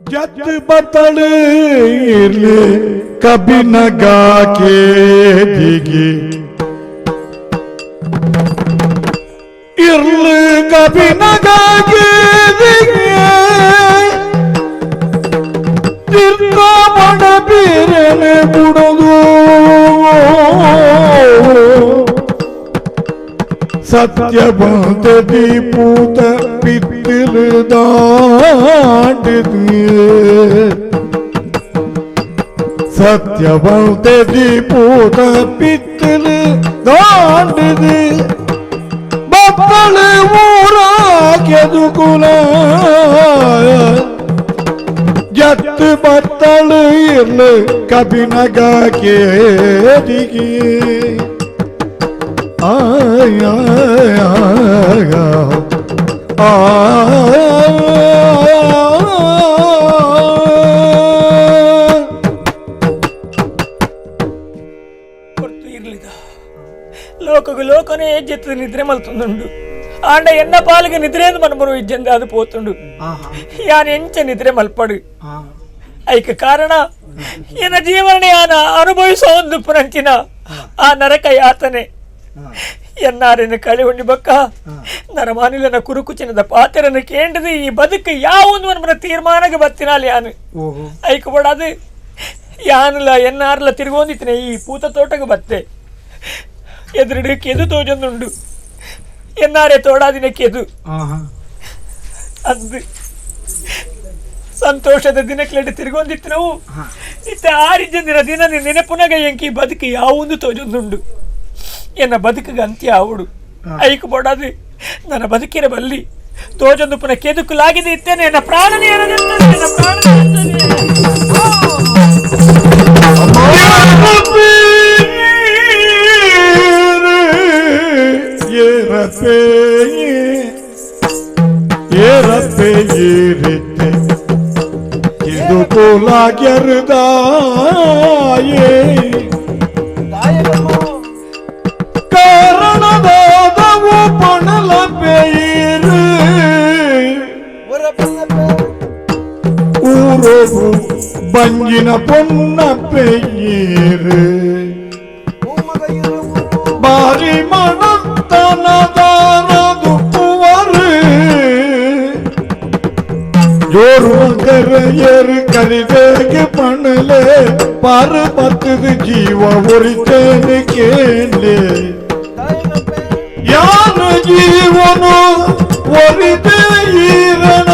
जत बतल इरले कभी न गा के दिगी इरले कभी न गा के दिगी तिरका बड़ बीरने बुड़दो सत्य बंद दीपूत पितल दांड दिए सत्य बंद दीपूत पितल दांड दिए बत्तल ऊरा के दुकुला जत बत्तल इरल कभी न गा के दिगी आया లోకకు లోకనే ఎజ్జెత్తు నిద్ర మలుతుండు ఆండ ఎన్న పాలుగా నిద్రేందు మనము ఇజ్జంది అది పోతుండు యాన ఎంచ నిద్ర మల్పడు ಐಕ ಕಾರಣ ಏನ ಜೀವನ ಯಾನ ಅನುಭವಿಸೋ ಒಂದು ಪುರಂಚಿನ ಆ ನರಕ ಯಾತನೆ ಎನ್ನಾರಿನ ಕಳಿ ಉಂಡಿ ಬಕ್ಕ ನರಮಾನಿಲನ ಕುರುಕುಚಿನದ ಪಾತ್ರನ ಕೇಂದ್ರದ ಈ ಬದುಕು ಯಾವೊಂದು మన తీర్మానಕ್ಕೆ ಬತ್ತಿನಾಲಿ ಯಾನು ಐಕ ಬಡದು ಯಾನಲ ಎನ್ನಾರ್ಲ ತಿರುಗೊಂದಿತ್ತಿನ ಈ ಪೂತ ತೋಟಕ್ಕೆ ಬತ್ತೆ ಎದುರುಡು ಕೆದು ತೋಜೊಂದುಂಡು ಎನ್ನಾರೆ ತೋಡಾದಿನ ಕೆದು ಅದು ಸಂತೋಷದ ದಿನಕ್ಲೆಡ್ ತಿರುಗೊಂದಿತ್ತು ನಾವು ಇತ್ತ ಆರಿಜ್ಜಂದಿನ ದಿನ ನೆನಪುನಗ ಎಂಕಿ ಬದುಕು ಯಾವೊಂದು ತೋಜೊಂದುಂಡು ಎನ್ನ ಬದುಕಿಗೆ ಅಂತ್ಯ ಆವುಡು ಐಕು ಬೊಡದು ನನ್ನ ಬದುಕಿನ ಬಲ್ಲಿ ತೋಜೊಂದು ಪುನಃ ಕೆದುಕಲಾಗಿದೆ ಇತ್ತೇನೆ ನನ್ನ ಪ್ರಾಣನೇ ಕಾರಣದಾದವು ಪಣಲ ಬೇರು ಊರು ಬಂಜಿನ ಪೊನ್ನ ಪೇರು ಬಾರಿ ಮಣತನದಾರದು ಪುವರು ಜೋರು ಕರೆಯರು ಕರಿದೇಗೆ ಪಣಲೆ ಪಾರ್ವತದ ಜೀವ ಒರಿತೇನೆ ಕೇಳೆ ಯಾನ ಜೀವನ ಒರಿತೆ ಈರಣ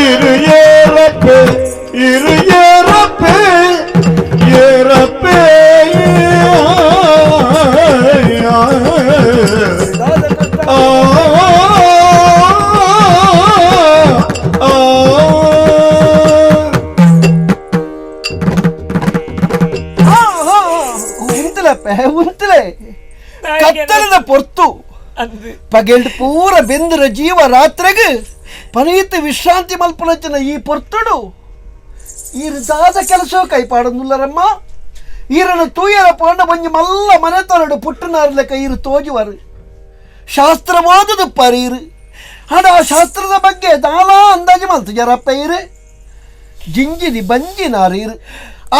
ಇರು ಏರಪ್ಪೆ ಏರಪ್ಪೆ ಕತ್ತಲದ ಪೊರ್ತು ಪಗೆಲ್ಡ್ ಪೂರ ಬೆಂದರ ಜೀವ ರಾತ್ರೆಗೆ ಪನೀತ ವಿಶ್ರಾಂತಿ ಮಲ್ಪನಚನ ಈ ಪೊರ್ತುಡು ಈರ್ದಾದ ಕೆಲಸ ಕೈಪಾಡಂದುಲ್ಲರಮ್ಮ ಈರನ ತೂಯರ ಪಾಂಡ ಮಂಜಿ ಮಲ್ಲ ಮನೆ ತೊರಡು ಪುಟ್ಟನಾರ್ಲ ಕೈರು ತೋಜುವರು ಶಾಸ್ತ್ರವಾದದು ಪರೀರು ಹಣ ಶಾಸ್ತ್ರದ ಬಗ್ಗೆ ದಾಲ ಅಂದಾಜು ಮಲ್ತು ಜರಪ್ಪ ಇರು ಜಿಂಜಿನಿ ಬಂಜಿನಾರೀರು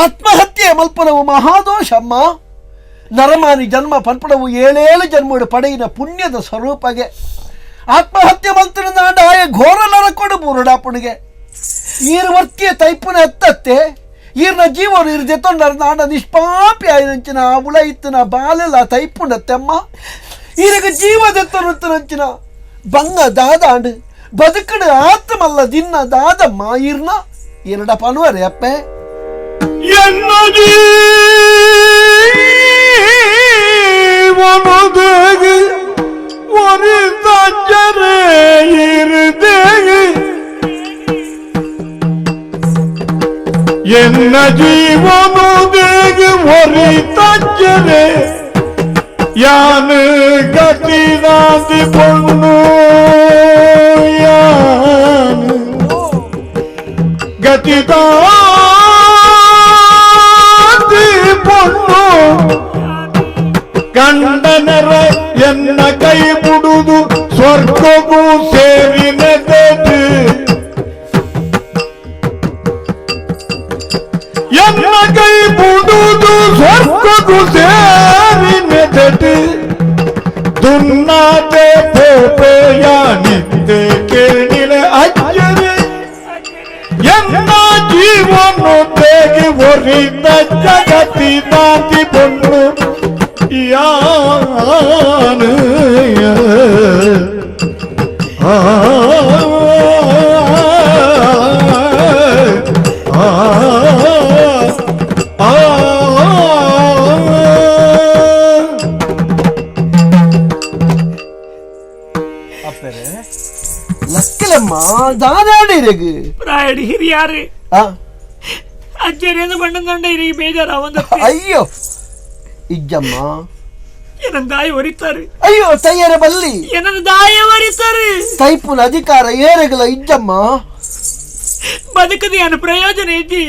ಆತ್ಮಹತ್ಯೆ ಮಲ್ಪನವು ಮಹಾದೋಷಮ್ಮ ನರಮಾನಿ ಜನ್ಮ ಪನ್ಪಡವು 7 ಜನ್ಮಡು ಪಡೆಯಿನ ಪುಣ್ಯದ ಸ್ವರೂಪಗೆ ಆತ್ಮಹತ್ಯೆ ಮಲ್ತಿನ ಆಯ ಘೋರ ನರಕೊಡು ಬುರುಡಾಪುಣಿಗೆ ಈರು ವರ್ತಿಯ ತೈಪುನ ಎತ್ತತ್ತೆ ಈರ್ನ ಜೀವನು ಇರು ದೆತ್ತೊಂಡರ ನಾಡ ನಿಷ್ಪಾಪಿ ಆಯ್ನಂಚಿನ ಉಳ ಇತ್ತಿನ ಬಾಲೆಲ್ಲ ತೈಪುಂಡತ್ತೆಮ್ಮ ಈರಿಗೆ ಜೀವ ದೆತ್ತೊಂಚಿನ ಬಂಗ ದಾದಾಂಡು ಬದುಕಡು ಆತ್ಮಲ್ಲ ದಿನ್ನ ದಾದಮ್ಮ ಈರ್ನ ಎರಡ ಪನುವರೆ ಅಪ್ಪೆ ஒனுதேகு ஒரு தஞ்சரே இருதேகு என்ன ஜீவனுதேகு ஒரு தஞ்சரே யானு கட்டினாதி பொண்ணு யானு ಗತಿದಾದಿ ಪೊಣ್ಣು ಗಂಡನರ ಎನ್ನ ಕೈ ಬಿಡುದು ಸ್ವರ್ಗಗೂ ಸೇರಿನದು ನಿತ್ಯ ಕೇಳಿನ ಅಜ್ಜರೆ ಎನ್ನ ಜೀವನ ತೆಗೆ ಒರಿದ ಜಗತಿ ದಾತಿ ಬಂದು ಯಾನು ಲಕ್ಕಲಮ್ಮ ದಾನಾಡಿರಗು ಪ್ರಾಯಡಿ ಹಿರಿಯಾರು ಅಜ್ಜರೇನು ಬಣ್ಣದಂಡ ಇರಿಗೆ ಬೇಜಾರ ಒಂದು ಅಯ್ಯೋ ಇಜ್ಜಮ್ಮ ಏನಂದ ದಾಯ ಹೊರಿತಾರೆ ಅಯ್ಯೋ ತಯ್ಯರ ಬಲ್ಲಿ ಏನಂದ ದಾಯ ಹೊರಿತಾರೆ ತೈಪುನ ಅಧಿಕಾರ ಏರಗಲ ಇಜ್ಜಮ್ಮ ಬದುಕದ ಏನು ಪ್ರಯೋಜನ ಇದ್ದಿ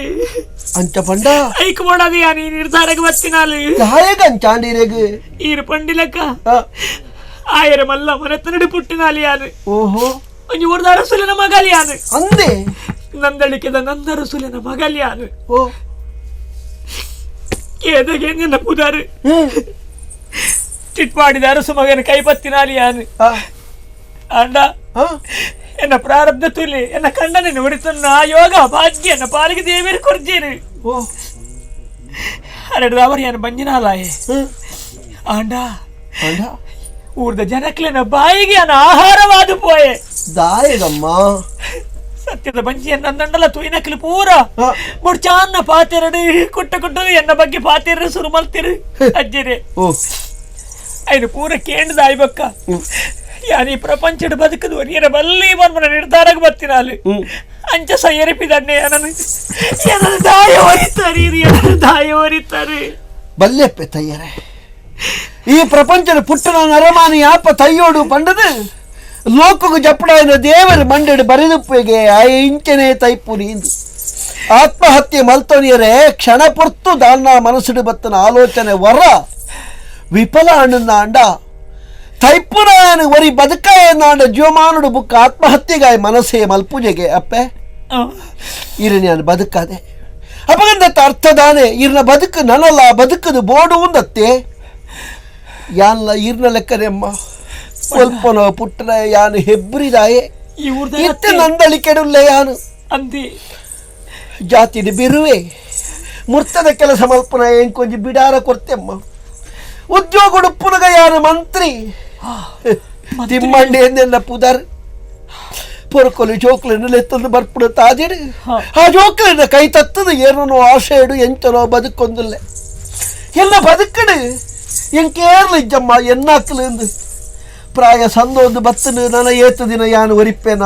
ಅಂಚ ಪಂಡ ಐಕ್ ಮಾಡೋದು ಯಾನಿ ನಿರ್ಧಾರಕ್ಕೆ ಬತ್ತಿನಾಲು ದಾಯಗ ಅಂಚಾಂಡಿರಗು ಈರು ಪಂಡಿಲಕ್ಕ ಆಯರ ಮಲ್ಲ ಮನೆತನಡಿ ಪುಟ್ಟಿನಾಲಿ ಯಾನು ಓಹೋ ಒಂಜಿ ಊರ್ದ ಅರಸುಲಿನ ಮಗಲಿ ಯಾನು ಅಂದೆ ನಂದಳಿಕೆದ ನಂದರಸುಲಿನ ಮಗಲಿ ಯಾನು ಓ ಕೇದಗೆ ನಿನ್ನ ಪುದಾರು ಚಿಟ್ಪಾಡಿದ ಅರಸು ಮಗನ ಕೈಪತ್ತಿನಾಲಿ ಯಾನು ಅಂಡ ಎನ್ನ ಪ್ರಾರಬ್ಧ ತುಲಿ ಎನ್ನ ಕಂಡನೆ ಹೊಡಿತನ್ನ ಯೋಗ ಭಾಗ್ಯ ಎನ್ನ ಪಾಲಿಗೆ ದೇವಿಯರು ಕೊರ್ಜೇರು ಅರಡು ಅವರು ಏನು ಬಂಜಿನಾಲಾಯೆ ಆಂಡ ಊರ್ದ ಜನಕ್ಲೆನ ಬಾಯಿಗೆ ಅನ್ನ ಆಹಾರವಾದು ಪೋಯೆ ದಾಯಗಮ್ಮ ಸತ್ಯದ ಬಂಜಿಯನ್ನ ನಂದಲ್ಲ ತುಯಿನಕ್ಲಿ ಪೂರ ಮುಡ್ಚಾನ್ನ ಪಾತೆರಡು ಕುಟ್ಟ ಕುಟ್ಟದು ಎನ್ನ ಬಗ್ಗೆ ಪಾತೆರ ಸುರು ಮಲ್ತಿರು ಅಜ್ಜಿರೆ ಐದು ಪೂರ ಕೇಂದ್ರದ ಆಯ್ಬಕ್ಕ ಯಾನಿ ಪ್ರಪಂಚದ ಬದುಕದು ಒರಿಯರ ಬಲ್ಲಿ ಬಂದ ನಿರ್ಧಾರಕ್ಕೆ ಬತ್ತಿನಾಲು ಅಂಚ ಸೈಯರಿಪಿದನ್ನೇ ಏನನ್ನು ದಾಯ ಹೊರಿತಾರೆ ದಾಯ ಹೊರಿತಾರೆ ಬಲ್ಲೆಪ್ಪೆ ತಯ್ಯರೆ ಈ ಪ್ರಪಂಚದ ಪುಟ್ಟನ ನರಮಾನಿ ಯಾಪ ತಯ್ಯೋಡು ಪಂಡದು ಲೋಕಗು ಜಪ್ಪಡಾಯನ ದೇವರ ಮಂಡಡು ಬರೆದುಪ್ಪೆಗೆ ಇಂಚನೆ ತೈಪು ನೀಂದು ಆತ್ಮಹತ್ಯೆ ಮಲ್ತೋನಿಯರೇ ಕ್ಷಣ ಪೊರ್ತು ದಾನ್ನ ಮನಸ್ಸುಡು ಬತ್ತನ ಆಲೋಚನೆ ವರ ವಿಫಲ ಅಣ್ಣನ ಅಂಡ ತೈಪುರಾಯನ ವರಿ ಬದುಕಾಯನಾಂಡ ಜೀವಮಾನುಡು ಬುಕ್ಕ ಆತ್ಮಹತ್ಯೆಗಾಯ ಮನಸ್ಸೇ ಮಲ್ಪುಜೆಗೆ ಅಪ್ಪೆ ಇರನ್ಯಾನು ಬದುಕಾದೆ ಅಪಗಂದತ್ತ ಅರ್ಥದಾನೆ ಇರ್ನ ಬದುಕು ನನಲ್ಲ ಬದುಕದು ಬೋಡು ಉಂದತ್ತೆ ಯಾನ್ಲ ಇರ್ನ ಲೆಕ್ಕನೆಮ್ಮ ಸ್ವಲ್ಪನ ಪುಟ್ಟನ ಯಾನು ಹೆಬ್ರಿದಾಯೆ ಇತ್ತೆ ನಂದಳಿ ಕೆಡುಲ್ಲೆ ಯಾನು ಅಂದಿ ಜಾತಿನ ಬಿರುವೆ ಮುರ್ತದ ಕೆಲಸ ಮಲ್ಪನ ಏನ್ ಕೊಂಚ ಬಿಡಾರ ಕೊಡ್ತೆಮ್ಮ ಉದ್ಯೋಗ ಉಡುಪುನಗ ಯಾನು ಮಂತ್ರಿ ತಿಮ್ಮಣ್ಣಿ ಎಂದೆಲ್ಲ ಪುದರ್ ಪೊರಕೊಲು ಜೋಕ್ಲನ್ನು ಲೆತ್ತಂದು ಬರ್ಪುಡ ತಾದಿಡು ಆ ಜೋಕ್ಲನ್ನ ಕೈ ತತ್ತದು ಏನೋ ಆಶೆಡು ಎಂಚನೋ ಬದುಕೊಂದಿಲ್ಲ ಎಲ್ಲ ಬದುಕಡು ಎಂಕೇರ್ಲ ಇಜ್ಜಮ್ಮ ಎನ್ನಾಕ್ಲು ಪ್ರಾಯ ಸಂದೋದು ಬತ್ತನು ನನ್ನ ಏತು ದಿನ ಯಾನು ಒರಿಪ್ಪೇನ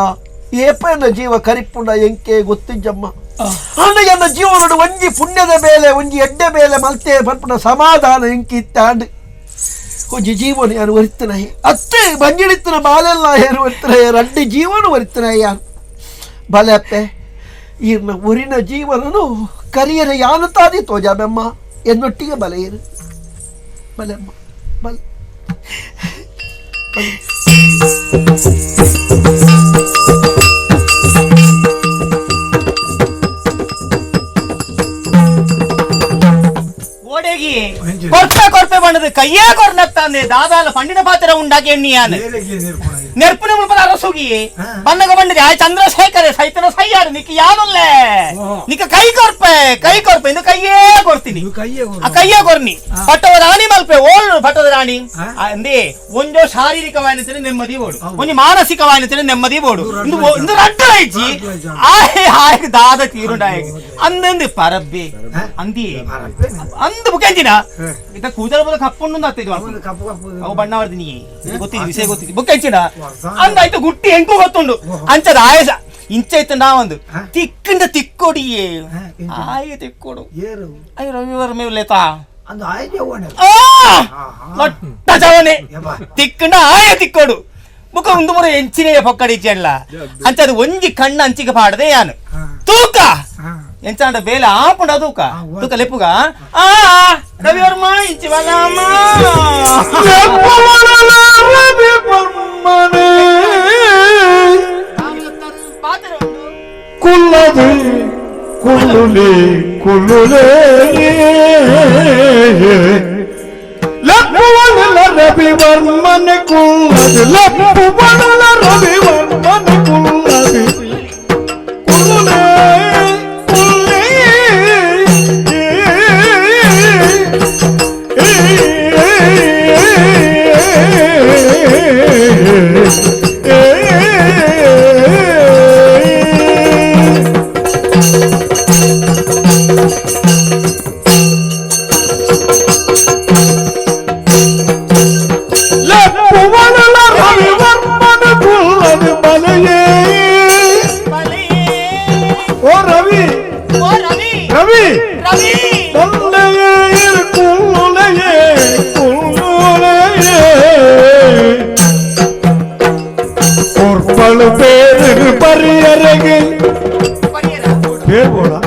ಏಪೇನ ಜೀವ ಕರಿಪುಂಡ ಎಂಕೆ ಗೊತ್ತಿಜ್ಜಮ್ಮ ಅಣ್ಣ ಎನ್ನ ಜೀವನೋಡು ಒಂಜಿ ಪುಣ್ಯದ ಬೇಲೆ ಒಂಜಿ ಎಡ್ಡೆ ಬೇಲೆ ಮಲ್ತೆ ಬರ್ಪುಣ ಸಮಾಧಾನ ಎಂಕಿತ್ತಾಂಡು ಒಂಜಿ ಜೀವನ ಯಾನು ಒರಿತನಾಯಿ ಅತ್ತೆ ಬಂಜಿಳಿತ್ತನ ಬಾಲೆಲ್ಲ ಏನು ಒರಿತನಾಯ ರಡ್ಡಿ ಜೀವನ ಒರಿತನಾಯ ಯಾನು ಬಲೆ ಅಪ್ಪೆ ಈರ್ನ ಊರಿನ ಜೀವನನು ಕರಿಯರ ಯಾನು ತಾದಿ ತೋಜಾಬೆಮ್ಮ ಎನ್ನೊಟ್ಟಿಗೆ ಬಲೆಯರು ಬಲೆಮ್ಮ ಬಲೆ ಓಡೆಗಿ ಕೊರ್ಪೆ ಬಣ್ಣದ ಕಯ್ಯೇ ಕೊರ್ನತ್ತಾಂದೆ ದಾದಾಲ ಪಂಡಿನ ಪಾತ್ರ ಉಂಡಾಗಿ ಎಣ್ಣಿಯಾನ ನೆರ್ಪುನ ಮುಲ್ಪದ ಅರಸುಗಿ ಬಣ್ಣಗ ಬಂಡಿದೆ ಆ ಚಂದ್ರಶೇಖರ ಸೈತನ ಸೈಯಾರು ನಿಕ್ಕ ಯಾನುಲ್ಲೆ ನಿಕ್ಕ ಕೈ ಕೊರ್ಪೆ ಇದು ಕೈಯೇ ಕೊರ್ತೀನಿ ಆ ಕೈಯೇ ಕೊರ್ನಿ ಪಟ್ಟವ ರಾಣಿ ಮಲ್ಪೆ ಓಳು ಪಟ್ಟದ ರಾಣಿ ಅಂದೆ ಒಂಜೋ ಶಾರೀರಿಕವಾಯಿನ ನೆಮ್ಮದಿ ಬೋಡು ಒಂಜಿ ಮಾನಸಿಕವಾಯಿನ ನೆಮ್ಮದಿ ಬೋಡು ಇಂದು ರಡ್ಡು ಐಚಿ ಆಯ್ ದಾದ ತೀರುಂಡಾಯ ಅಂದಂದು ಪರಬ್ಬೆ ಅಂದಿ ಅಂದು ಬುಕೆಂಚಿನ ಇತ ಕೂದಲ ಬೋದ ಕಪ್ಪುಂಡು ಆಗ್ತಿದ್ವ ಅವು ಬಣ್ಣ ಬರ್ತೀನಿ ಗೊತ್ತಿದ್ದಿ ವಿಷಯ ಗೊತ್ತಿದ್ದಿ ಬುಕೆಂಚಿನ ಅಂದಾಯ್ತು ಗುಟ್ಟಿ ಎಂಕು ಗೊತ್ತುಂಡು ಅಂಚದ ಆಯಸ ಇಂಚ ಇತ್ತು ನಾವೊಂದು ತಿಕ್ಕಿಂದ ತಿಕ್ಕೊಡಿಯೇ ಆಯ ತಿಕ್ಕೊಡು ಅಯ್ಯ ರವಿವಾರ ಮೇಲೇತಾ ಚವನೆ ತಿಕ್ಕಂಡ ಆಯ ತಿಕ್ಕೊಡು ಮುಖ ಒಂದು ಮುರ ಎಂಚಿನ ಪೊಕ್ಕಡಿಚ್ಚಲ್ಲ ಅಂಚದ ಒಂಜಿ ಕಣ್ಣ ಅಂಚಿಗೆ ಪಾಡದೆ ಯಾನು ತೂಕ ಎಂಚಾಂಡ ಬೇಲೆ ಆಪುಂಡ ತೂಕ ತೂಕ ಲೆಪ್ಪುಗ ರವಿವರ್ಮ ಇಂಚಿ ಬಲಮ್ಮ ಕುಲ್ಲದೆ ಕುಲ್ಲುಲೆ ಕುಲ್ಲುಲೆ ಲಪ್ಪುವಲ್ಲ ರವಿವರ್ಮನೆ ಕುಲ್ಲದೆ ಲಪ್ಪುವಳ ರವಿವರ್ಮನ ಕುಲ್ಲದಿ ಕುಲ್ಲೇ ಕುಲ್ಲೇ பேரு பரியரகு பேர் போடா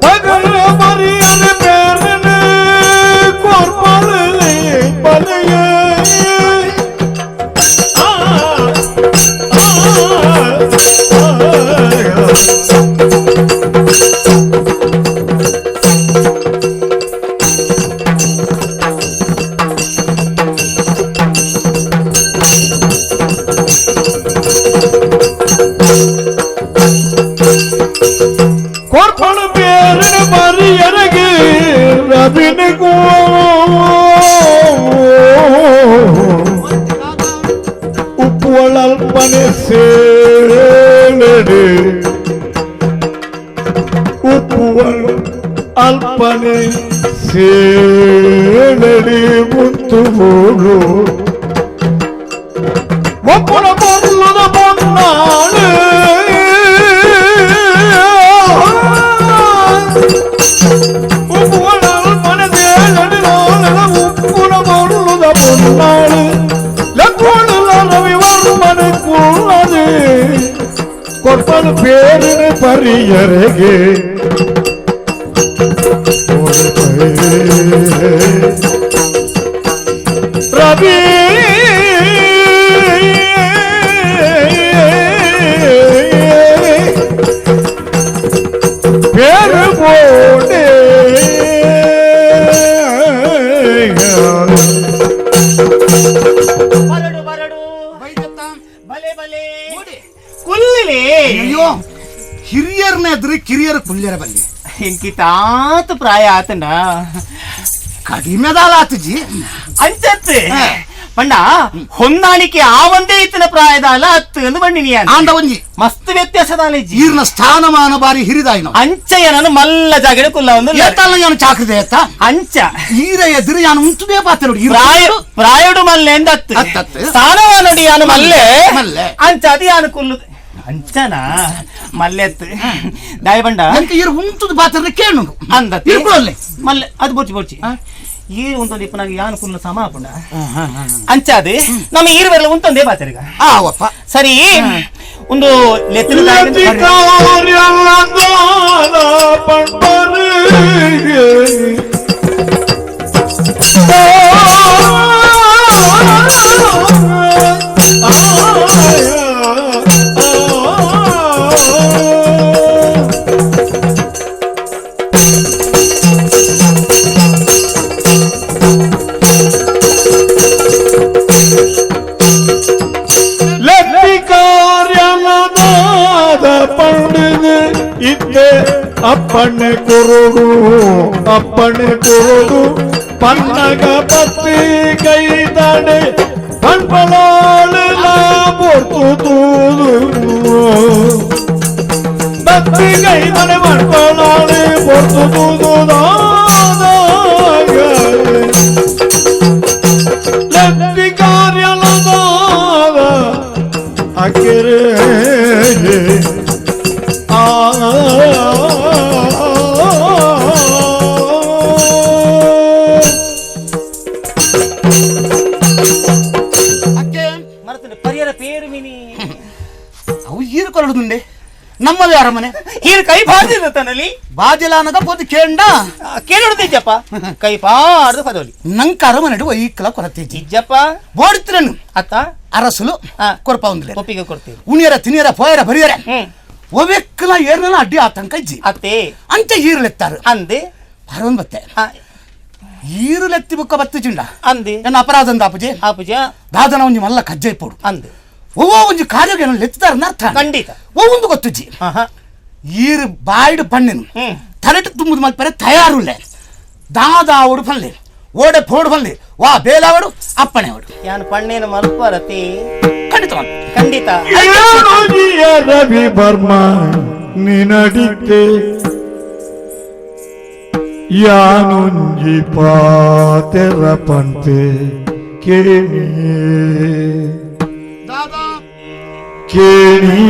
பகல் மரியன பேரனு கோர்பாலே பலையே கோர்பால பேரனு பரியரகு ரபினு கோ உப்புவளல்பனை சேலடு உப்புவள் அல்பனை சேலடி முத்துவோடு ஒப்புன பொருளுத பொன்னாடு உப்புவள் அல்பனை சேலடி உப்புன பொருளுத பொன்னாடு மனுக்குள்ளது கொற்பது பேருன்னு பரியரகு ரவி பேரு போடு ಅಯ್ಯೋ ಹಿರಿಯರ್ನ ಎದುರು ಕಿರಿಯರು ಕುಲ್ಯರ ಬಲ್ಲಿ ಇಂಕಿ ತಾತ ಪ್ರಾಯ ಆತಂಡ ಕಡಿಮೆದಾಲ ಆತಜಿ ಅಂಚತ್ತೆ ಪಂಡ ಹೊಂದಾಣಿಕೆ ಆ ಒಂದೇ ಇತ್ತಿನ ಪ್ರಾಯದಾಲ ಅತ್ತು ಎಂದು ಬಂಡಿನಿ ಆಂಡ ಒಂಜಿ ಮಸ್ತ್ ವ್ಯತ್ಯಾಸದಾಲ ಈರ್ನ ಸ್ಥಾನಮಾನ ಬಾರಿ ಹಿರಿದಾಯ್ನ ಅಂಚಯ್ಯ ನಾನು ಮಲ್ಲ ಜಾಗಡೆ ಕುಲ್ಲ ಒಂದು ಎತ್ತಲ್ಲ ನಾನು ಚಾಕ್ರಿದೆ ಎತ್ತ ಅಂಚ ಈರ ಎದುರು ನಾನು ಉಂಟುದೇ ಪಾತ್ರ ನೋಡಿ ಪ್ರಾಯಡು ಮಲ್ಲೆ ಎಂದತ್ತು ಸ್ಥಾನಮಾನ ನೋಡಿ ನಾನು ಮಲ್ಲೆ ಮಲ್ಲೆ ಅಂಚ ಅದು ಯಾನು ಕುಲ್ಲುದು ಅಂಚನಾ ಮಲ್ಲೆತ್ತು ದಾಯ ಬಂಡ ಈರ ಉಂಟುದು ಪಾತ್ರ ಕೇಳು ಅಂದ ಮಲ್ಲೆ ಅದು ಬೋಚಿ ಬೋಚಿ ಈ ಒಂದು ದಿಪ್ಪನಾಗಿ ಯಾನು ಕುಲ್ಲ ಸಮಾಪುಂಡ ಅಂಚಾದೆ ನಮ್ಮ ಈರುವೆಲ್ಲ ಉಂಟೊಂದೇ ಪಾತ್ರೆಗ ಆವಪ್ಪ ಸರಿ ಒಂದು ಲೆತ್ತಿನ ಅಪ್ಪಣೆ ಕೊರಡು ಪನ್ನಗ ಪತ್ತಿ ಕೈದಾಡೆ ಪಂಪಲಾಳ ಬೋರ್ತು ತೂದು ಪತ್ತಿ ಕೈದಾಡೆ ಪಂಪಲಾಳ ಬೋರ್ತು ತೂದು ಲತ್ತಿ ಕಾರ್ಯಲದ ಅಕ್ಕೆರೆ ಪರಿಯರ ಪೇರು ಮಿನಿ ಅವು ಹೀರು ಕೊರಡುದುಂಡೆ ನಮ್ಮದು ಅರಮನೆ ಹೀರು ಕೈ ಬಾದಿಲ್ಲ ತನ್ನಲ್ಲಿ ಬಾದಿಲ್ಲ ಅನ್ನದ ಪೋತಿ ಕೇಂಡ ಕೇಳಿಡ್ತಿದ್ದಪ್ಪ ಕೈ ಪಾಡ್ದು ಪದವಲಿ ನಂಕ ಅರಮನೆ ವೈಕಲ ಕೊರತಿದ್ದಿ ಇಜ್ಜಪ್ಪ ಬೋಡ್ತಿರನು ಅತ್ತ ಅರಸುಲು ಕೊರಪ ಒಂದ್ಲೆ ಒಪ್ಪಿಗೆ ಕೊಡ್ತೀವಿ ಉಣಿಯರ ತಿನಿಯರ ಪೋಯರ ಬರಿಯರ ಒವೆಕ್ಕಲ ಏರ್ನಲ್ಲ ಅಡ್ಡಿ ಆತಂಕ ಇಜ್ಜಿ ಅತ್ತೆ ಅಂತ ಹೀರ್ಲೆತ್ತಾರೆ ಅಂದೆ ಬರೋನ್ ಬತ್ತೆ ಈರುಲೆತ್ತಿ ಬುಕ್ಕ ಬತ್ತುಚಿಂಡ ಅಂದೆ ನನ್ನ ಅಪರಾಧ ಅಂತ ಆಪುಜೆ ಆಪುಜ ದಾದನ ಒಂಜಿ ಮಲ್ಲ ಕಜ್ಜೆ ಇಪ್ಪಡು ಅಂದೆ ಓ ಒಂಜಿ ಕಾರ್ಯಕ್ಕೆ ಲೆತ್ತಾರ ಅರ್ಥ ಖಂಡಿತ ಓ ಒಂದು ಗೊತ್ತುಜ್ಜಿ ಆಹಾ ಈರು ಬಾಯ್ಡು ಪಣ್ಣೆನು ತಲೆಟ್ ತುಂಬುದು ಮಲ್ಪರೆ ತಯಾರುಲ್ಲೆ ದಾದಾವಡು ಪಲ್ಲೆ ಓಡೆ ಪೋಡು ಪಲ್ಲೆ ವಾ ಬೇಲಾವಡು ಅಪ್ಪಣೆ ಅವಡು ಯಾನ್ ಪಣ್ಣೇನು ಮಲ್ಪರತಿ ಖಂಡಿತ ಖಂಡಿತ ರವಿ ಬರ್ಮ ನಿನಡಿತೆ ಯಾನುಂಜಿ ಪಾತೆರ ಪಂತೆ ಕೇಣಿ ಕೇಣಿ